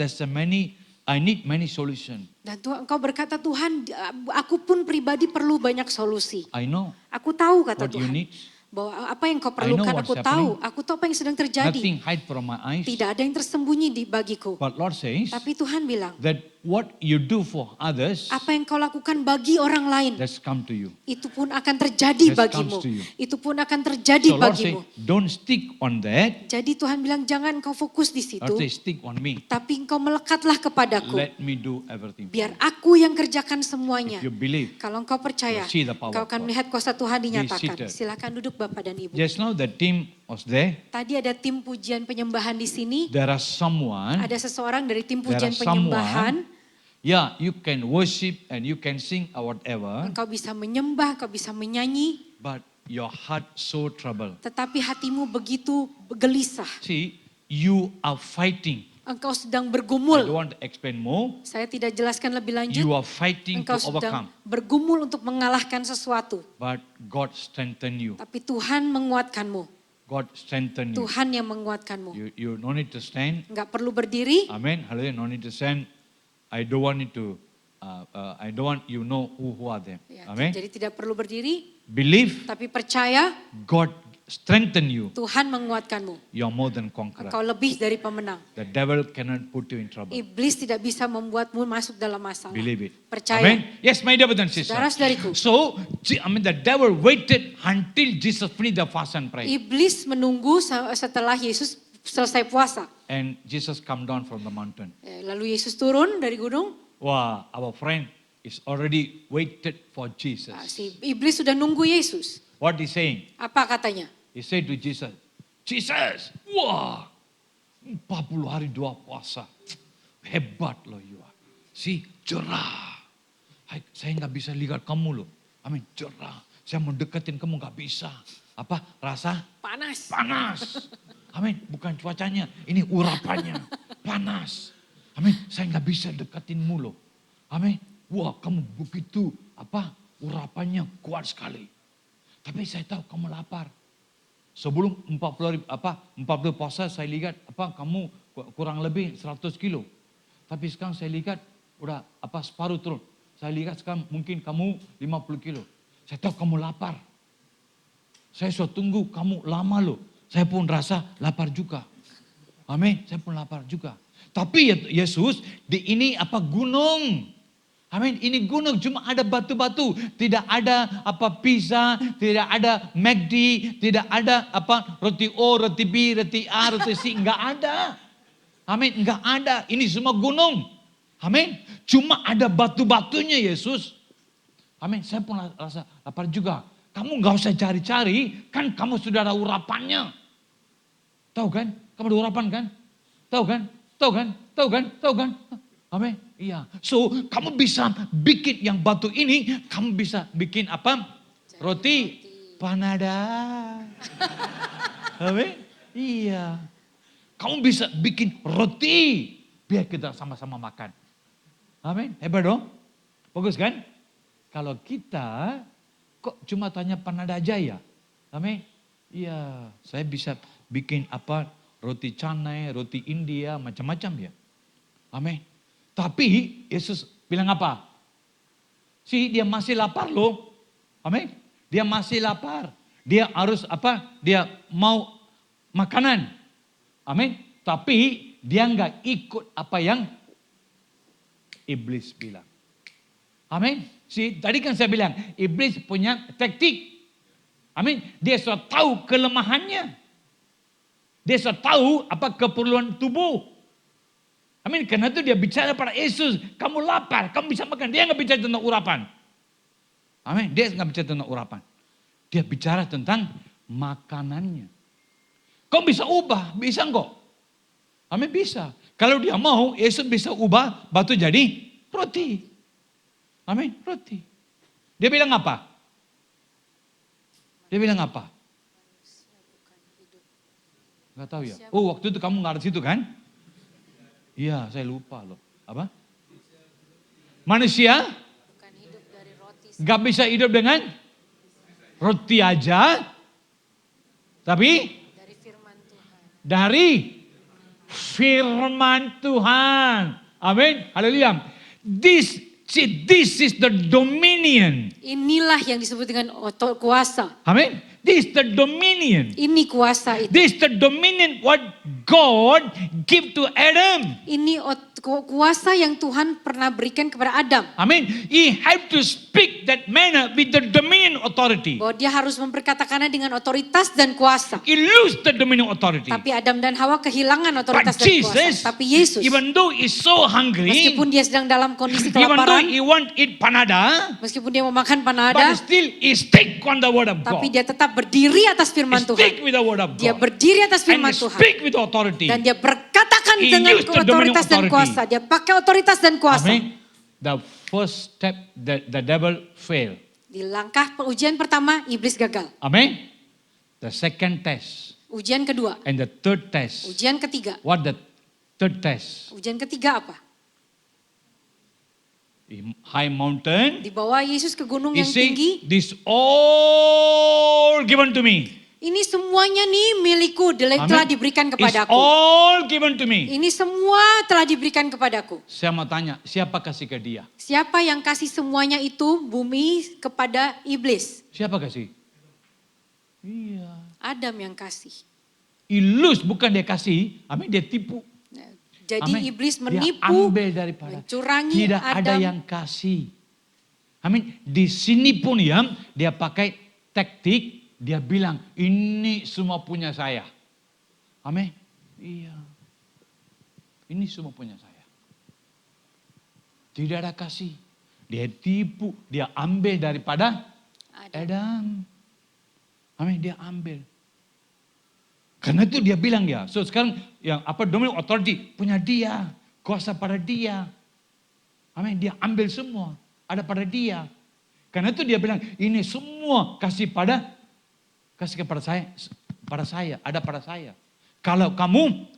I need many solution. dan Tuhan, engkau berkata, Tuhan, aku pun pribadi perlu banyak solusi. I know Aku tahu, kata what you Tuhan, need. bahwa apa yang kau I know perlukan, what's aku tahu apa yang sedang terjadi. Nothing hide from my eyes. Tidak ada yang tersembunyi bagiku. But Lord says Tapi Tuhan bilang, that what you do for others, apa yang kau lakukan bagi orang lain, that's come to you. itu pun akan terjadi That bagimu. comes to you. Itu pun akan terjadi So Lord say, bagimu. don't stick on that. Jadi Tuhan bilang, jangan kau fokus di situ, Lord say, stick on me. tapi engkau melekatlah kepadaku. Let me do everything. Biar aku yang kerjakan semuanya. If you believe, Kalau engkau percaya, you'll see the power kau of akan God. melihat kuasa Tuhan dinyatakan. seated. Silakan duduk Bapak dan Ibu. just now the team was there. Tadi ada tim pujian penyembahan di sini. There are someone, Ada seseorang dari tim there pujian are someone, penyembahan. yeah, you can worship and you can sing or whatever, Engkau bisa menyembah, kau bisa menyanyi. but your heart so troubled. Tetapi hatimu begitu gelisah. See, you are fighting. Engkau sedang I don't bergumul. want to explain more. Saya tidak jelaskan lebih lanjut. You are fighting Engkau to overcome, sedang bergumul untuk mengalahkan sesuatu. but God strengthen you. Tapi Tuhan menguatkanmu. God strengthen you. Tuhan yang menguatkanmu. You no need to stand. Enggak perlu berdiri. Amen. Hallelujah. No need to stand. I don't want it to. I don't want you know who are them. Ya, Amen. jadi tidak perlu berdiri. Believe Tapi percaya God strengthen you. Tuhan menguatkanmu. You are more than conqueror. Engkau lebih dari pemenang. The devil cannot put you in trouble. Iblis tidak bisa membuatmu masuk dalam masalah. Believe it. Percaya. Amen. Yes, my dear brothers and sisters. Saudara-saudariku. So, the devil waited until Jesus finished the fast and pray. Iblis menunggu setelah Yesus selesai puasa. And Jesus come down from the mountain. Lalu Yesus turun dari gunung. Wah, our friend is already waited for Jesus. Si iblis sudah nunggu Yesus. What he saying? Apa katanya? He said to Jesus, Jesus, wah, 40 hari 2 puasa. Hebat loh you are. See, cerah. Saya nggak bisa lihat kamu loh. Amin, cerah. Saya mau deketin kamu nggak bisa. Apa? Rasa? Panas. Panas. Amin, bukan cuacanya. Ini urapannya. Panas. Amin, saya nggak bisa deketinmu loh. Amin. Wah, kamu begitu urapannya kuat sekali. Tapi saya tahu kamu lapar. Sebelum 40 puasa saya lihat kamu kurang lebih 100 kilo. Tapi sekarang saya lihat udah separuh turun. Saya lihat sekarang mungkin kamu 50 kilo. Saya tahu kamu lapar. Saya sudah tunggu kamu lama loh. Saya pun rasa lapar juga. Amin, saya pun lapar juga. Tapi Yesus di ini gunung. Amin, ini gunung cuma ada batu-batu, tidak ada pizza, tidak ada McD, tidak ada roti O, roti B, roti A, roti C, enggak ada. Amin, enggak ada. Ini semua gunung. Amin, cuma ada batu-batunya Yesus. Amin, saya pun rasa lapar juga. Kamu enggak usah cari-cari, kan kamu sudah ada urapannya. Tahu kan? Kamu ada urapan kan? Tahu kan? Tahu kan? Tahu kan? Tahu kan? Amin. Iya. So, kamu bisa bikin yang batu ini, kamu bisa bikin Roti panada. Amin. Iya. Kamu bisa bikin roti biar kita sama-sama makan. Amin. Hebat dong? Bagus kan? Kalau kita kok cuma tanya panada aja ya? Amin. Iya, saya bisa bikin roti canai, roti India, macam-macam ya. Amin. Tapi Yesus bilang apa? Dia masih lapar loh. Amin. Dia masih lapar. Dia harus apa? Dia mau makanan. Amin. Tapi dia nggak ikut apa yang iblis bilang. Amin. Tadi kan saya bilang, iblis punya taktik. Amin. Dia sudah tahu kelemahannya. Dia sudah tahu apa keperluan tubuh. Amin. Karena itu dia bicara pada Yesus, kamu lapar, kamu bisa makan. Dia nggak bicara tentang urapan. Amin. Dia nggak bicara tentang urapan. Dia bicara tentang makanannya. Kau bisa ubah, bisa enggak? Amin, bisa. Kalau dia mau, Yesus bisa ubah batu jadi roti. Amin, roti. Dia bilang apa? Dia bilang apa? Gak tahu ya. Oh, waktu itu kamu nggak ada situ kan? Iya, saya lupa loh. Apa? Manusia gak bisa hidup dengan roti aja, tapi dari firman Tuhan. Amin. Haleluya. This is the dominion. Inilah yang disebut dengan kuasa. Amin. This is the dominion. Ini kuasa itu. This is the dominion what God give to Adam. Ini kuasa yang Tuhan pernah berikan kepada Adam. Amin. He had to speak that manner with the dominion authority. Bahwa dia harus memperkatakannya dengan otoritas dan kuasa. He lose the dominion authority. Tapi Adam dan Hawa kehilangan otoritas But dan kuasa. Jesus, Tapi Yesus, even though he's so hungry, meskipun dia sedang dalam kondisi even though kelaparan, he want eat panada, meskipun dia mau makan but panada, still he stick on the word of God. tapi dia tetap berdiri atas firman He stick Tuhan. with the word of Dia God. berdiri atas And firman he Tuhan. speak with authority. Dan dia berkatakan He dengan used the dominion otoritas dan authority. kuasa. Dia pakai otoritas dan kuasa. Amen. The first step the devil fail. Di langkah ujian pertama, iblis gagal. Amen. The second test Ujian kedua, and the third test. ujian ketiga. What the third test? Ujian ketiga apa? High mountain. Dibawa Yesus ke gunung He yang say, tinggi. this all given to me. Ini semuanya nih milikku, telah diberikan It's kepadaku. all given to me. Ini semua telah diberikan kepadaku. Saya mau tanya, siapa kasih ke dia? Siapa yang kasih semuanya itu bumi kepada iblis? Siapa kasih? Iya. Adam yang kasih. Ilus bukan dia kasih, amin, dia tipu. Jadi Amin. iblis Dia menipu, ambil daripada. mencurangi Tidak ada Adam. yang kasih. Amin. Di sini pun ya, dia pakai taktik, dia bilang ini semua punya saya. Amin. Iya. Ini semua punya saya. Tidak ada kasih. Dia tipu, dia ambil daripada Adam. Amin, dia ambil. Karena itu dia bilang ya, so sekarang yang apa dominion authority punya dia, kuasa pada dia. Amin, dia ambil semua, ada pada dia. Karena itu dia bilang ini semua kasih kepada saya, ada pada saya. Kalau kamu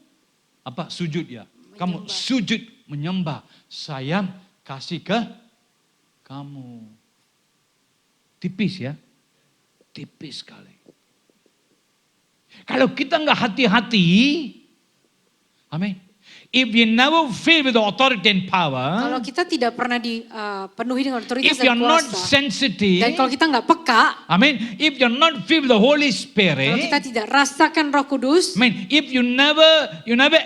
apa sujud ya, kamu sujud menyembah, saya kasih ke kamu. Tipis ya, tipis sekali. Kalau kita nggak hati-hati, amin. If we never feel with the authority and power, Kalau kita tidak pernah dipenuhi dengan otoritas if you're dan not kuasa, sensitive, dan kalau kita nggak peka, amin. If you're not filled with the Holy kalau kita Spirit, tidak rasakan Roh Kudus, amin. If you never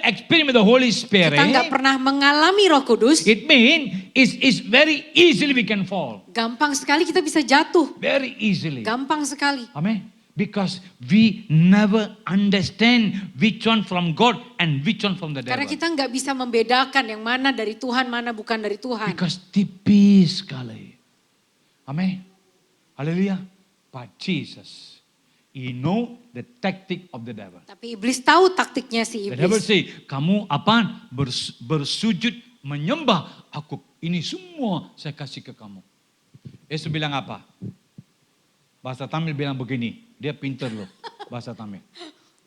experience with the Holy Spirit, kita nggak pernah mengalami Roh Kudus, it means it's very easily we can fall, gampang sekali kita bisa jatuh, very easily. gampang sekali. Amen. Because we never understand which one from God and which one from the Karena devil. kita nggak bisa membedakan yang mana dari Tuhan, mana bukan dari Tuhan. Because tipis sekali. Amen. Hallelujah. But Jesus, he know the tactic of the devil. Tapi iblis tahu taktiknya si The devil iblis. say, kamu apa? Bersujud menyembah aku. Ini semua saya kasih ke kamu. Yesus bilang apa? Bahasa Tamil bilang begini, dia pintar loh bahasa Tamil.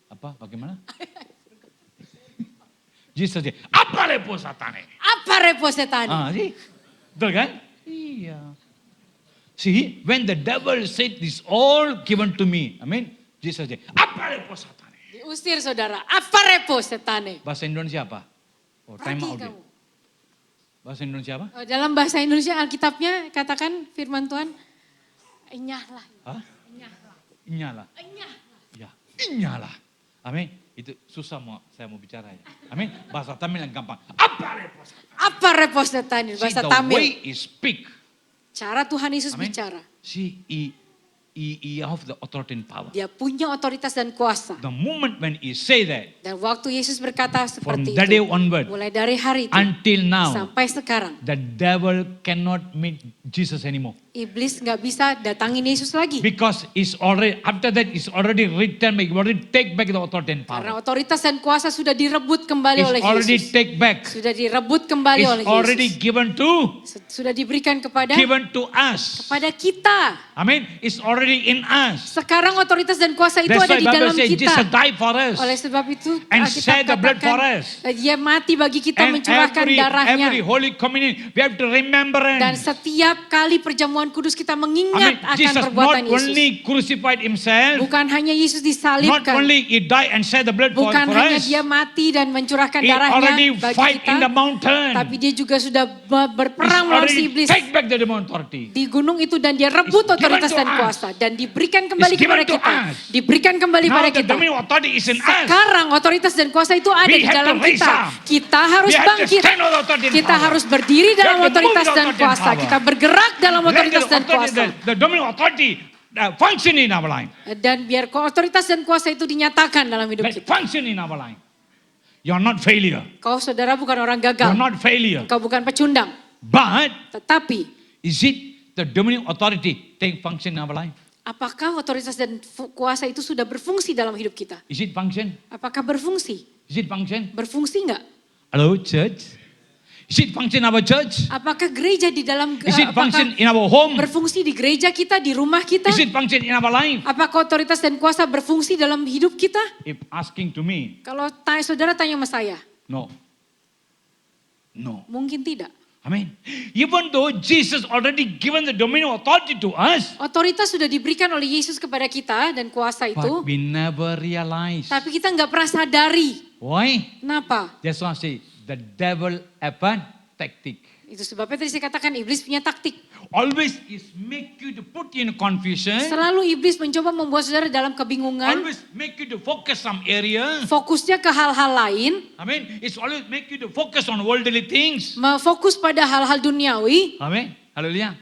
Apa? Bagaimana? Jesus dia, apa repo satane? Apa repo setan? See? Betul kan? Iya. See, when the devil said this all given to me, amin. Jesus dia, apa repo satane? Diusir saudara, apa repo setane? Bahasa Indonesia apa? Oh, time Pergi out dia. kamu. Bahasa Indonesia apa? Dalam bahasa Indonesia Alkitabnya katakan firman Tuhan, Enyahlah. Hah? Inyalah. Ya, inyalah. Amin. Itu susah saya mau bicara ya. Amin. Bahasa Tamil yang gampang. Apa repot setan? See, Bahasa the Tamil. way he speak. Cara Tuhan Yesus Amin. bicara. See, he have the authority and power. Dia punya otoritas dan kuasa. The moment when he say that, Dan waktu Yesus berkata from seperti that day itu, onward, mulai dari hari itu until now, sampai sekarang, the devil cannot meet Jesus anymore. iblis nggak bisa datangin Yesus lagi. Because it's already, after that, it's already written, he already take back the authority and Karena power. otoritas dan kuasa sudah direbut kembali It's oleh already Yesus. take back. Sudah direbut kembali oleh It's already Yesus. given to Sudah diberikan kepada us. kita. Amen. It's already in us. Sekarang otoritas dan kuasa itu That's ada why di Bible dalam says kita. Jesus died for us. Oleh sebab itu And Alkitab shed the blood for katakan us. dia mati bagi kita And mencurahkan darahnya. every Holy Communion, we have to remember. Dan setiap kali perjamuan kudus kita I mengingat mean, akan Jesus perbuatan not Yesus. only crucified himself, Bukan hanya Yesus not disalibkan. only he died and shed the blood for Bukan hanya us, dia mati dan mencurahkan he darahnya already bagi fight in the kita. mountain. Tapi dia juga sudah He's berperang melawan si already iblis take back the demon authority. di gunung itu dan dia rebut It's otoritas given dan to kuasa dan diberikan kembali It's given kepada to kita. us. Diberikan kembali Now pada the kita. dominion authority is in us. Sekarang otoritas dan kuasa itu ada We di have to dalam raise kita. up. Kita harus We have to bangkit. stand on authority and Kita power. harus berdiri dalam have to move otoritas in dan authority and kuasa. power. Kita bergerak dalam Let otoritas the dan authority, kuasa. the dominion authority function in our life. Dan biar otoritas dan kuasa itu dinyatakan dalam hidup Let kita. function in our life. You're not failure. Kau saudara bukan orang You're gagal. not failure. Kau bukan pecundang. But Tetapi is it the dominion authority take function in our life? apakah otoritas dan kuasa itu sudah berfungsi dalam hidup kita? Is it function? Apakah berfungsi? Is it function? Berfungsi enggak? Hello, church? Is it function in our church? Apakah gereja di dalam Is it function apakah in our home? berfungsi di gereja kita, di rumah kita? Is it function in our life? Apakah otoritas dan kuasa berfungsi dalam hidup kita? If asking to me, Kalau saudara tanya sama saya, no. No. mungkin tidak. Amen. Even though Jesus already given the dominion authority to us, Otoritas sudah diberikan oleh Yesus kepada kita dan kuasa but itu, we never realize. tapi kita nggak pernah sadari. Why? Kenapa? That's why I say the devil apa? Tactic. Itu sebabnya tadi saya katakan iblis punya taktik. Always is make you to put in confusion. Selalu iblis mencoba membuat saudara dalam kebingungan. Always make you to focus some area. Fokusnya ke hal-hal lain. I mean, it's always make you to focus on worldly things. Fokus pada hal-hal duniawi. Amen. Hallelujah.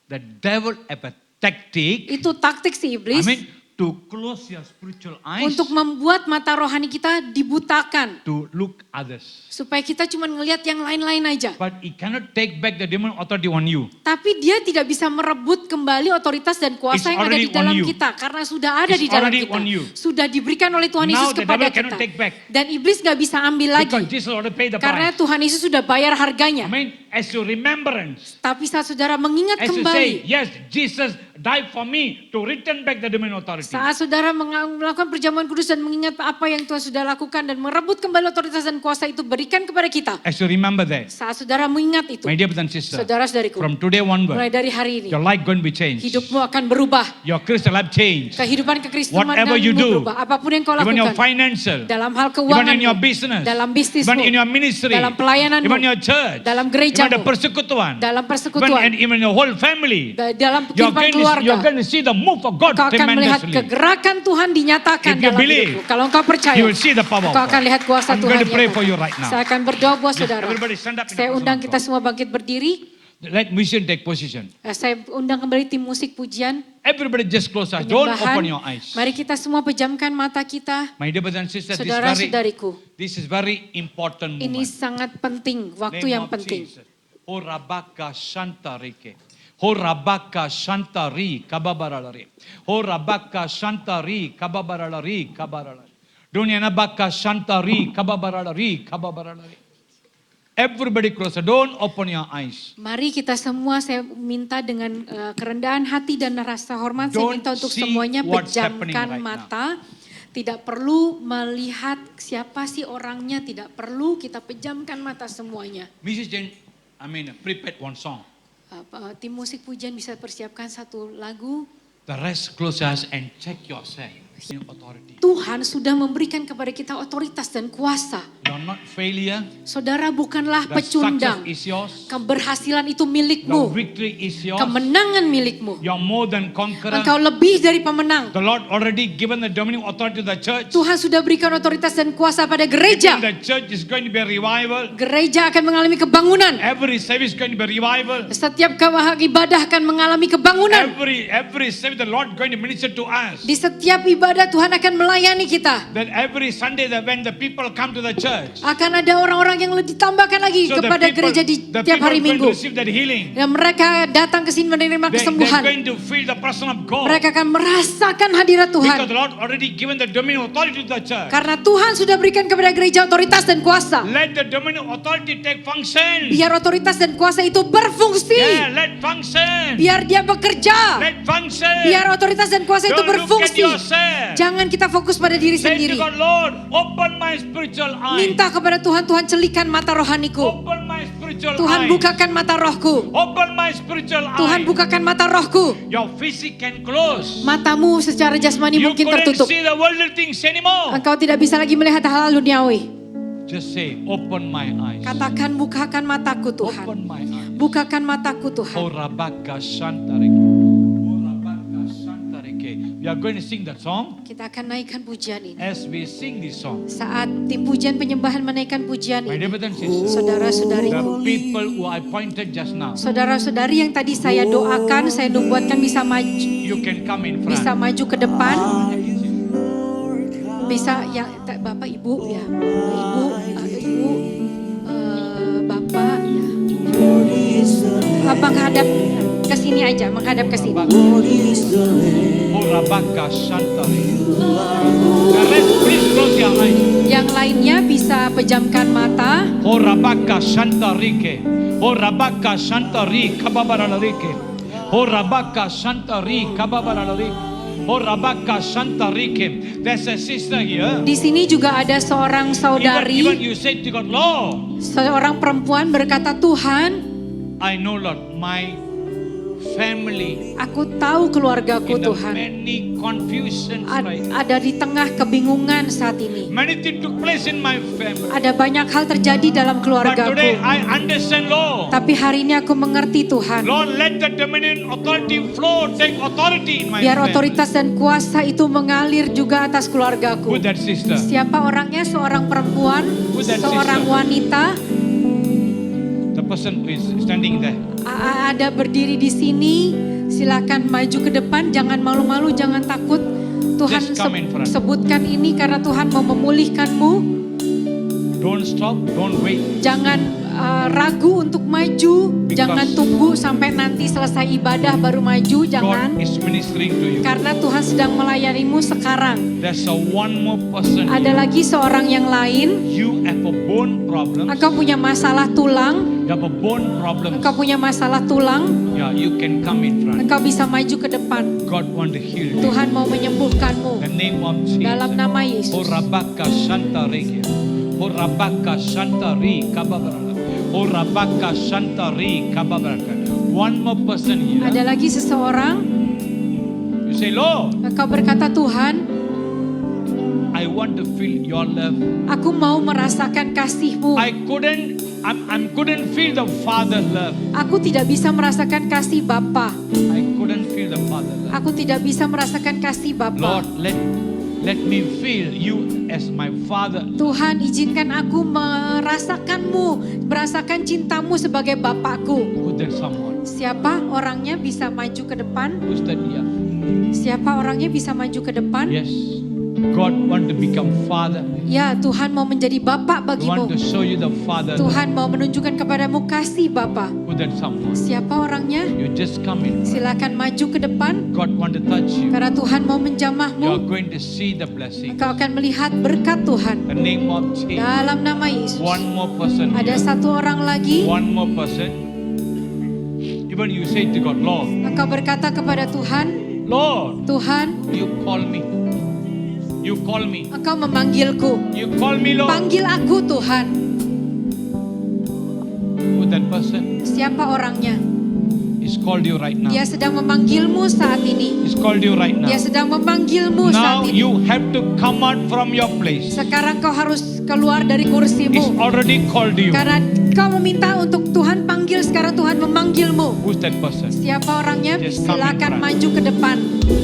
The devil apa? Tactic. Itu taktik si iblis. I mean, to close your spiritual eyes. Untuk membuat mata rohani kita dibutakan. To look others. Supaya kita cuma ngelihat yang lain-lain aja. But he cannot take back the demon authority on you. Tapi dia tidak bisa merebut kembali otoritas dan It's kuasa yang ada di already dalam on you. kita. Karena sudah ada It's di dalam already kita. on you. Sudah diberikan oleh Tuhan Now Yesus the kepada devil cannot kita. take back. Dan iblis gak bisa ambil lagi. Because Jesus already paid the Karena price. Tuhan Yesus sudah bayar harganya. I mean, as your remembrance. Tapi saat saudara mengingat As you say, kembali. yes, Jesus died for me to return back the dominion authority. Saat saudara melakukan perjamuan kudus dan mengingat apa yang Tuhan sudah lakukan dan merebut kembali otoritas dan kuasa itu berikan kepada kita. As you remember that, Saat saudara mengingat itu. my dear brothers and sisters, Saudara-saudariku. from today Mulai onward, dari hari ini. your life going to be changed. Hidupmu akan berubah. Your Christian life changed. Kehidupan kekristenan Whatever you do, berubah. Apapun yang kau even your lakukan. financial, Dalam hal even keuangan. in your business, Dalam bisnismu. even in your ministry, Dalam pelayananmu. even your church, Dalam even gerejamu. the persekutuan, Dalam even, persekutuan. and even your whole family. Dalam You're kehidupan going keluarga. to see the move of God Kau akan melihat tremendously. kegerakan Tuhan dinyatakan If you dalam believe, hidupmu. Kalau engkau percaya, you will see the power of kau akan God. lihat kuasa I'm Tuhan. going to pray nyata. for you right now. Saya akan berdoa buat Yes, saudara. everybody stand up in the Saya presence undang of kita God. semua bangkit berdiri. Let musician take position. Saya undang kembali tim musik pujian. Everybody just close eyes. Don't Penyembahan. open your eyes. Mari kita semua pejamkan mata kita. My dear brothers and sisters, Saudara-saudariku, this is very important ini moment. sangat penting, waktu Name yang of penting. Jesus. Horabaka Shantarike. Horabaka Shantari Kababaralari. Horabaka Shantari Kababaralari Kabaralari. Dunyanabaka Shantari Kababaralari Kababaralari. Everybody close. Don't open your eyes. Mari kita semua, saya minta dengan kerendahan hati dan rasa hormat, saya Don't minta untuk see semuanya what's happening pejamkan right now. mata. Tidak perlu melihat siapa sih orangnya, tidak perlu kita pejamkan mata semuanya. Musician, prepared one song. Tim musik pujian bisa persiapkan satu lagu. The rest close your eyes and check yourself. Authority. Tuhan sudah memberikan kepada kita otoritas dan kuasa. You're not failure. Saudara bukanlah The success pecundang. is yours. Keberhasilan itu The milikmu. victory is yours. Kemenangan milikmu. You're more than conqueror. Engkau lebih dari pemenang. The Lord already given the dominion authority to the church. Tuhan sudah berikan otoritas dan kuasa pada And gereja. the church is going to be a revival. Gereja akan mengalami kebangunan. Every service is going to be a revival. Setiap ibadah akan mengalami kebangunan. Every service the Lord going to minister to us. Di setiap ibadah Tuhan akan melayani kita. That every Sunday that when the people come to the church, Akan ada orang-orang yang ditambahkan lagi so the kepada people, gereja di the tiap people hari going to Minggu. receive that healing. Dan mereka datang ke sini menerima They're kesembuhan. going to feel the person of God. Mereka akan merasakan hadirat Because Tuhan. the Lord already given the dominion authority to the church. Karena Tuhan sudah berikan kepada gereja otoritas dan kuasa. Let the dominion authority take function. Biar otoritas dan kuasa itu berfungsi. Yeah, let function. Biar dia bekerja. Let function. Biar otoritas dan kuasa itu Don't look at berfungsi. yourself. Jangan kita fokus pada diri Say to sendiri. God, Lord, open my spiritual eyes. Minta kepada Tuhan, Tuhan celikan mata rohaniku. Open my spiritual Tuhan eyes. bukakan mata rohku. Open my spiritual Tuhan eyes. bukakan mata rohku. Your physique can close. Matamu secara jasmani You mungkin couldn't tertutup. see the worldly things anymore. Engkau tidak bisa lagi melihat hal-hal duniawi. Just say, open my eyes. Katakan, bukakan mataku Tuhan. Open my eyes. Bukakan mataku Tuhan. Horabaka Shantareke. Horabaka Shantareke. We are going to sing that song. Kita akan naikkan pujian ini. As we sing this song, Saat tim pujian penyembahan menaikkan pujian my ini. dear brothers and sisters, Saudara-saudariku. the people who I pointed just now, Saudara-saudari yang tadi saya doakan, saya nubuatkan bisa maju, you can come in bisa front. maju ke depan. Bisa ya Bapak Ibu ya. Ibu, Bapak ya. Menghadap ke sini aja, menghadap ke sini. Horabaka Shantareke. The rest, please close your eyes. Yang lainnya bisa pejamkan mata. Horabaka Shantareke. Horabaka Shantari Kababaraleke. Horabaka Shantari Kababaraleke. Horabaka Shantareke. There's a sister here. Di sini juga ada seorang Even saudari, you said to God, Lord, seorang perempuan berkata, Tuhan, I know Lord, my family aku tahu keluargaku in the Tuhan. many confusions right now. Ada di tengah kebingungan saat ini. Many things took place in my family. Ada banyak hal terjadi dalam But today keluargaku. I understand, Lord. Tapi hari ini aku mengerti Tuhan. Lord, let the dominion authority flow, take authority in my Biar family. otoritas dan kuasa itu mengalir juga atas Who keluargaku. that sister? Siapa orangnya? Seorang perempuan, Who's that seorang sister? wanita. The person who is standing there. Ada berdiri di sini. Silakan maju ke depan. Jangan malu-malu, jangan takut. Tuhan Just come in front. sebutkan ini karena Tuhan mau memulihkanmu. Don't stop, don't wait. Jangan ragu untuk maju. Because Jangan tunggu sampai nanti selesai ibadah baru maju. Jangan. God is ministering to you. Karena Tuhan sedang melayanimu sekarang. There's a one more person Ada here. lagi seorang yang lain. You have a bone problem. Engkau punya masalah tulang. You have a bone problem. Engkau punya masalah tulang. Yeah, you can come in front. Engkau bisa maju ke depan. God want to heal you. Tuhan mau menyembuhkanmu. The name of Jesus. Dalam nama Yesus. Horabaka Shantareke. Horabaka Shantari Kababarala. Horabaka Shantari Kababarala. One more person here. Ada lagi seseorang. You say, Lord, Engkau berkata, Tuhan, I want to feel your love. aku mau merasakan kasih-Mu. I couldn't feel the Father love. Aku tidak bisa merasakan kasih Bapa. I couldn't feel the Father love. Aku tidak bisa merasakan kasih Bapa. Lord, let me feel you as my Father. Tuhan, izinkan aku merasakan-Mu, merasakan cinta-Mu sebagai Bapakku. Who's that someone? Siapa orangnya bisa maju ke depan? Who's that here? Siapa orangnya bisa maju ke depan? Yes. God want to become Father. Ya, Tuhan mau menjadi Bapa He want to bagimu. show you the Father. Tuhan mau menunjukkan kepadamu kasih Bapa. Who's that someone? Siapa orangnya? You just come in. Silakan maju ke depan. God want to touch you. Karena Tuhan mau You are menjamahmu. going to see the blessing. Engkau akan melihat berkat Tuhan. The name of Jesus. Dalam nama Yesus. One more person. Ada Here. satu orang lagi. One more person. Even you say to God, Lord, Engkau berkata kepada Tuhan, Lord, Tuhan, you call me. You call me. Engkau memanggilku. You call me, Lord. Panggil aku Tuhan. Who that person? Siapa orangnya? He's called you right now. Dia sedang memanggilmu saat ini. He's called you right now. Dia sedang memanggilmu Now saat ini. you have to come out from your place. Sekarang kau harus keluar dari He's kursimu. already called you. Karena kau meminta untuk Tuhan panggil, sekarang Tuhan memanggilmu. Who's that person? Siapa orangnya? Just come in Silakan front. maju ke depan.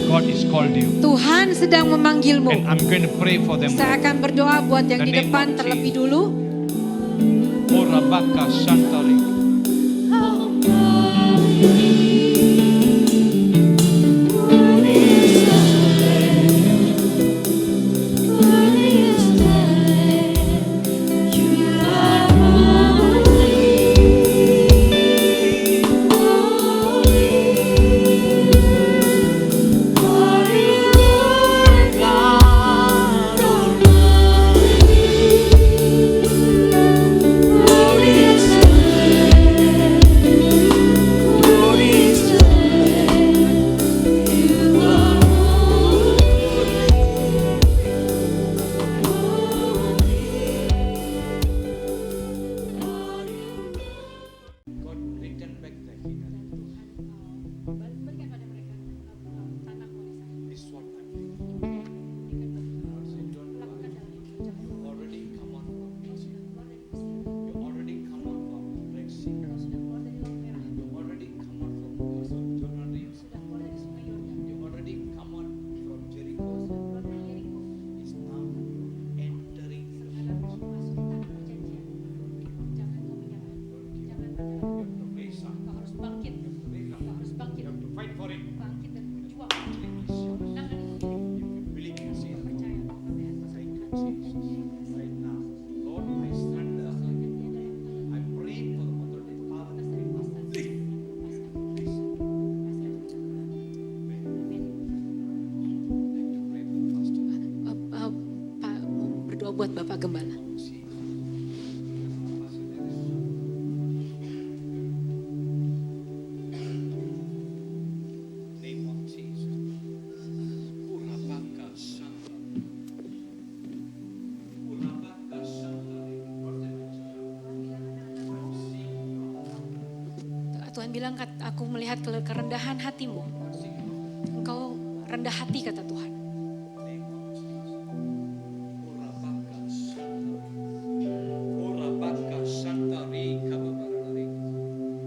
God is called you. Tuhan sedang memanggilmu. And I'm going to pray for them. Saya akan berdoa buat yang The di name depan of terlebih Jesus. dulu. Oh, Rabaka Shantari. Pak, mau berdoa buat Bapak Gembala. Name of Jesus. Urabaka Shantari. Urabaka Shantari. Tuhan bilang, aku melihat kerendahan hatimu. Engkau rendah hati, kata Tuhan.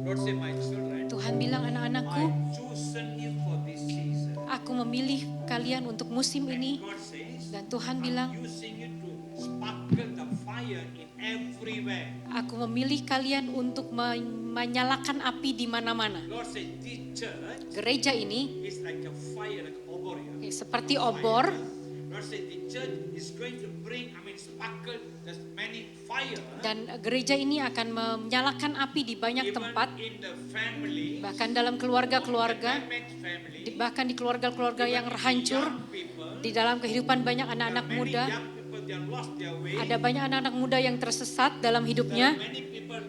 Lord say, my children, Tuhan bilang, anak-anakku, I've chosen you for this season. aku memilih kalian untuk musim ini. God says, Dan Tuhan bilang, using you to sparkle the fire in everywhere. aku memilih kalian untuk menyalakan api di mana-mana. Lord say, this church Gereja ini is like a fire, like obor. seperti obor. Lord say, the church is going to bring, sparkle, there's many fire. Dan gereja ini akan menyalakan api di banyak Even tempat. in the family, Bahkan dalam keluarga-keluarga, damaged family, bahkan di keluarga-keluarga yang hancur, young people, di dalam kehidupan banyak anak-anak many muda. young people, they have lost their way. Ada banyak anak-anak muda yang tersesat dalam hidupnya. Many people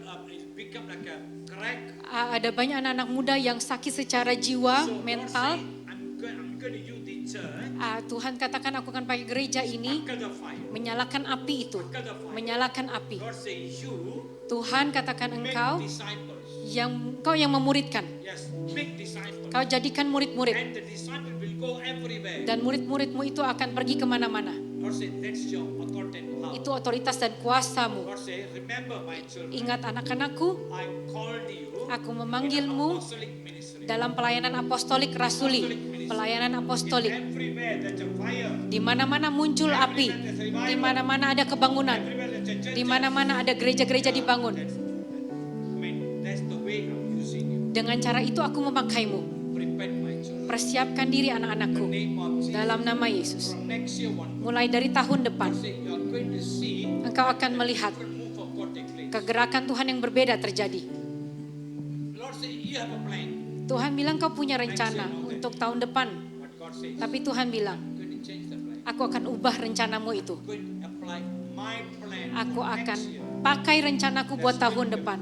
become like a crack. Ada banyak anak-anak muda yang sakit secara jiwa, So, Lord mental. say, I'm going to use the church, Tuhan katakan, aku akan pakai gereja ini sparkle the fire. menyalakan api itu. Menyalakan api. Lord say, you Tuhan katakan, make engkau disciples. yang memuridkan. Yes, make disciples. Kau jadikan murid-murid. And the disciple will go everywhere. Dan murid-muridmu itu akan pergi kemana-mana. Lord say, that's your authority and power. Itu otoritas dan kuasamu. Lord say, remember my children, Ingat anak-anakku, I called you aku in memanggilmu apostolic ministry. dalam pelayanan apostolik rasuli. Pelayanan apostolik. Everywhere there's a fire. Di mana-mana muncul api. Di mana-mana ada kebangunan. Everywhere there's a church. Di mana-mana ada gereja-gereja dibangun. That's the way I'm using you. Dengan cara itu aku memakaimu. Prepare my children. Persiapkan diri anak-anakku. Name of Jesus. Dalam nama Yesus. From next year one, Mulai dari tahun depan, say you are going to see engkau akan melihat different move of God take place. kegerakan Tuhan yang berbeda terjadi. Lord say you have a plan, Tuhan bilang kau punya rencana untuk tahun depan. but God says Tapi Tuhan bilang, I'm going to change the plan. aku akan ubah rencanamu itu. I'm going to apply my plan Aku for akan next year. pakai rencanaku buat tahun depan.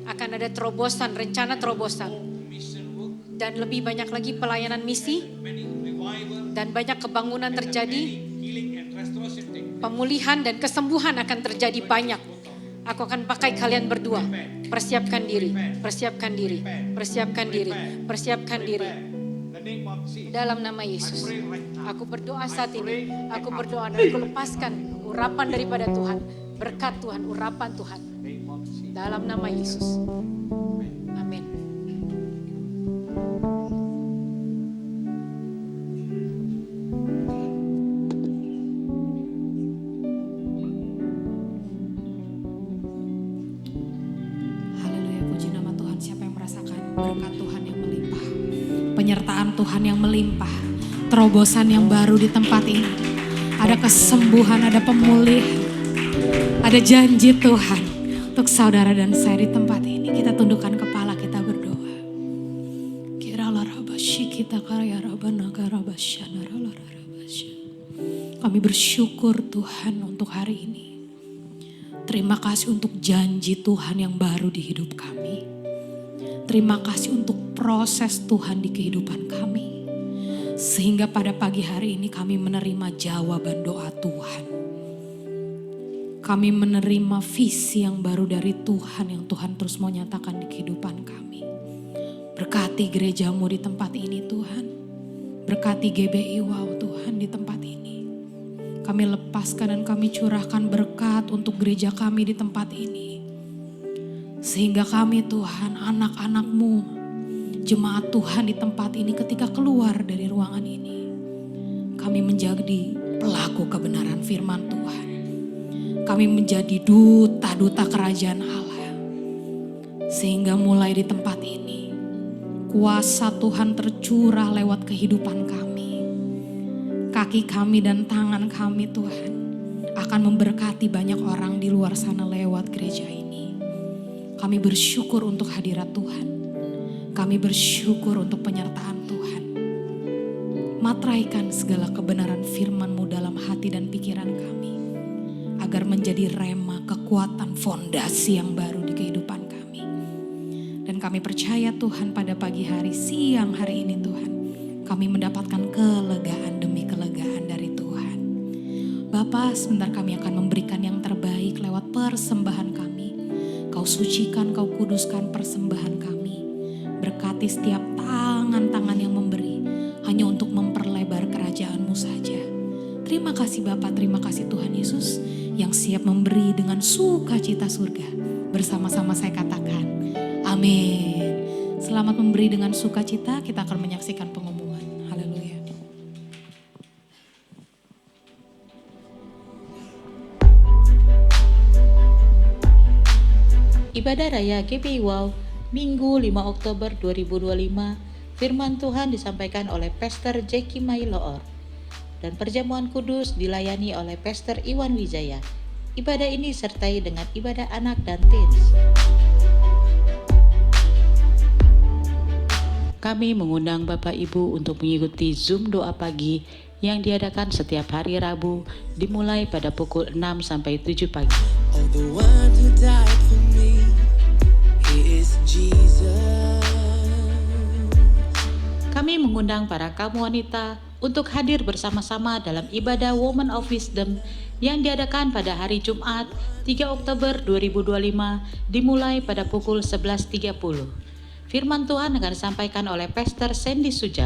Akan ada terobosan, rencana terobosan. Mission work, Dan lebih banyak lagi pelayanan misi. many revival, Dan banyak kebangunan terjadi. many healing and restoration take place. Pemulihan dan kesembuhan akan terjadi banyak. Aku akan pakai kalian berdua. Persiapkan diri, persiapkan diri, persiapkan diri, persiapkan diri. Dalam nama Yesus, aku berdoa saat ini. Aku berdoa dan aku lepaskan urapan daripada Tuhan. Berkat Tuhan, urapan Tuhan. Dalam nama Yesus. Amin. Haleluya, puji nama Tuhan. Siapa yang merasakan berkat Tuhan yang melimpah, penyertaan Tuhan yang melimpah, terobosan yang baru di tempat ini. Ada kesembuhan, ada pemulihan, ada janji Tuhan untuk saudara dan saya di tempat ini. Kita tundukkan kepala, kita berdoa. Kami bersyukur Tuhan untuk hari ini. Terima kasih untuk janji Tuhan yang baru di hidup kami. Terima kasih untuk proses Tuhan di kehidupan kami. Sehingga pada pagi hari ini kami menerima jawaban doa Tuhan. Kami menerima visi yang baru dari Tuhan yang Tuhan terus mau nyatakan di kehidupan kami. Berkati gerejamu di tempat ini Tuhan. Berkati GBI Wow Tuhan di tempat ini. Kami lepaskan dan kami curahkan berkat untuk gereja kami di tempat ini. Sehingga kami Tuhan, anak-anak-Mu, jemaat Tuhan di tempat ini ketika keluar dari ruangan ini. Kami menjadi pelaku kebenaran firman Tuhan. Kami menjadi duta-duta kerajaan Allah. Sehingga mulai di tempat ini, kuasa Tuhan tercurah lewat kehidupan kami. Kaki kami dan tangan kami Tuhan akan memberkati banyak orang di luar sana lewat gereja ini. Kami bersyukur untuk hadirat Tuhan. Kami bersyukur untuk penyertaan Tuhan. Matraikan segala kebenaran firman-Mu dalam hati dan pikiran kami. Agar menjadi rema, kekuatan, fondasi yang baru di kehidupan kami. Dan kami percaya Tuhan pada pagi hari, siang hari ini Tuhan. Kami mendapatkan kelegaan demi kelegaan dari Tuhan. Bapa, sebentar kami akan memberikan yang terbaik lewat persembahan kami. Kau sucikan, Kau kuduskan persembahan kami. Berkati setiap tangan-tangan yang memberi hanya untuk memperlebar kerajaan-Mu saja. Terima kasih Bapa, terima kasih Tuhan Yesus yang siap memberi dengan sukacita surga. Bersama-sama saya katakan, amin. Selamat memberi dengan sukacita, kita akan menyaksikan pengumuman. Haleluya. Ibadah Raya GBI Wow, Minggu 5 Oktober 2025, firman Tuhan disampaikan oleh Pastor Jackie Mailoor. Dan perjamuan kudus dilayani oleh Pastor Iwan Wijaya. Ibadah ini disertai dengan ibadah anak dan teens. Kami mengundang Bapak Ibu untuk mengikuti Zoom doa pagi yang diadakan setiap hari Rabu dimulai pada pukul 6 sampai 7 pagi. Oh, the one who died for me, he is Jesus. Kami mengundang para kaum wanita untuk hadir bersama-sama dalam ibadah Woman of Wisdom yang diadakan pada hari Jumat 3 Oktober 2025 dimulai pada pukul 11.30. Firman Tuhan akan disampaikan oleh Pastor Sandy Sujak.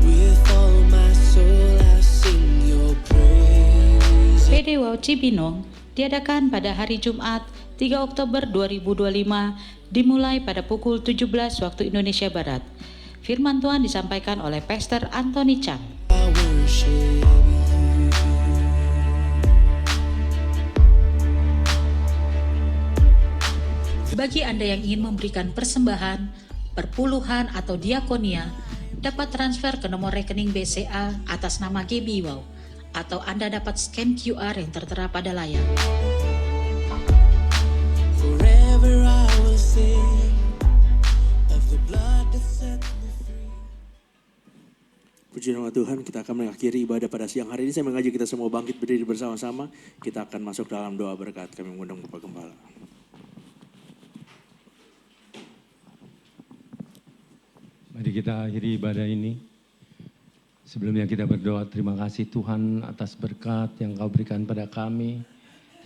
With all my soul I sing your praise. PD Wow Cibinong diadakan pada hari Jumat 3 Oktober 2025 dimulai pada pukul 17 waktu Indonesia Barat. Firman Tuhan disampaikan oleh Pastor Anthony Chang. I worship you. Bagi Anda yang ingin memberikan persembahan, perpuluhan atau diakonia, dapat transfer ke nomor rekening BCA atas nama GBI Wow, atau Anda dapat scan QR yang tertera pada layar. Forever I will sing of the blood that set me free. Puji nama Tuhan, kita akan mengakhiri ibadah pada siang hari ini. Saya mengajak kita semua bangkit berdiri bersama-sama. Kita akan masuk dalam doa berkat. Kami mengundang Bapak Gembala. Mari kita akhiri ibadah ini Sebelumnya kita berdoa, terima kasih Tuhan atas berkat yang Kau berikan pada kami.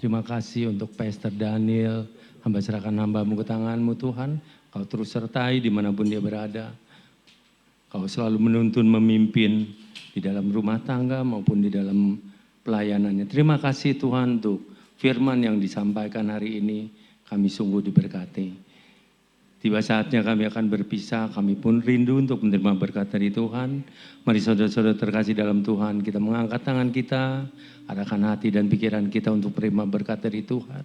Terima kasih untuk Pastor Daniel, hamba serahkan hamba-Mu ke tangan-Mu Tuhan. Kau terus sertai dimanapun dia berada. Kau selalu menuntun, memimpin di dalam rumah tangga maupun di dalam pelayanannya. Terima kasih Tuhan untuk firman yang disampaikan hari ini. Kami sungguh diberkati. Tiba saatnya kami akan berpisah, kami pun rindu untuk menerima berkat dari Tuhan. Mari saudara-saudara terkasih dalam Tuhan, kita mengangkat tangan kita, arahkan hati dan pikiran kita untuk menerima berkat dari Tuhan.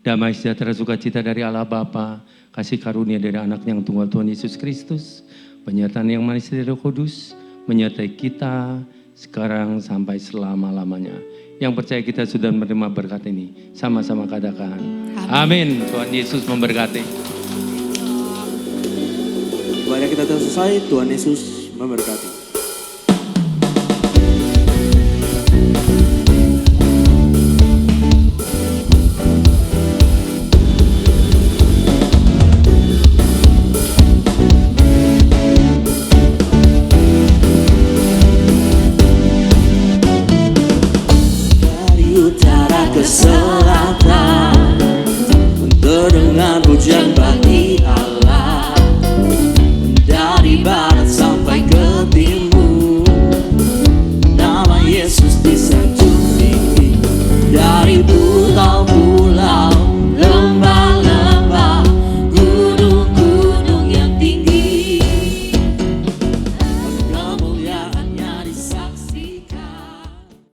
Damai sejahtera sukacita dari Allah Bapa, kasih karunia dari anak yang tunggal Tuhan Yesus Kristus, penyertaan yang manis dari Roh Kudus, menyertai kita sekarang sampai selama-lamanya. Yang percaya kita sudah menerima berkat ini, sama-sama katakan, amin. Tuhan Yesus memberkati. Ibadah kita telah selesai, Tuhan Yesus memberkati.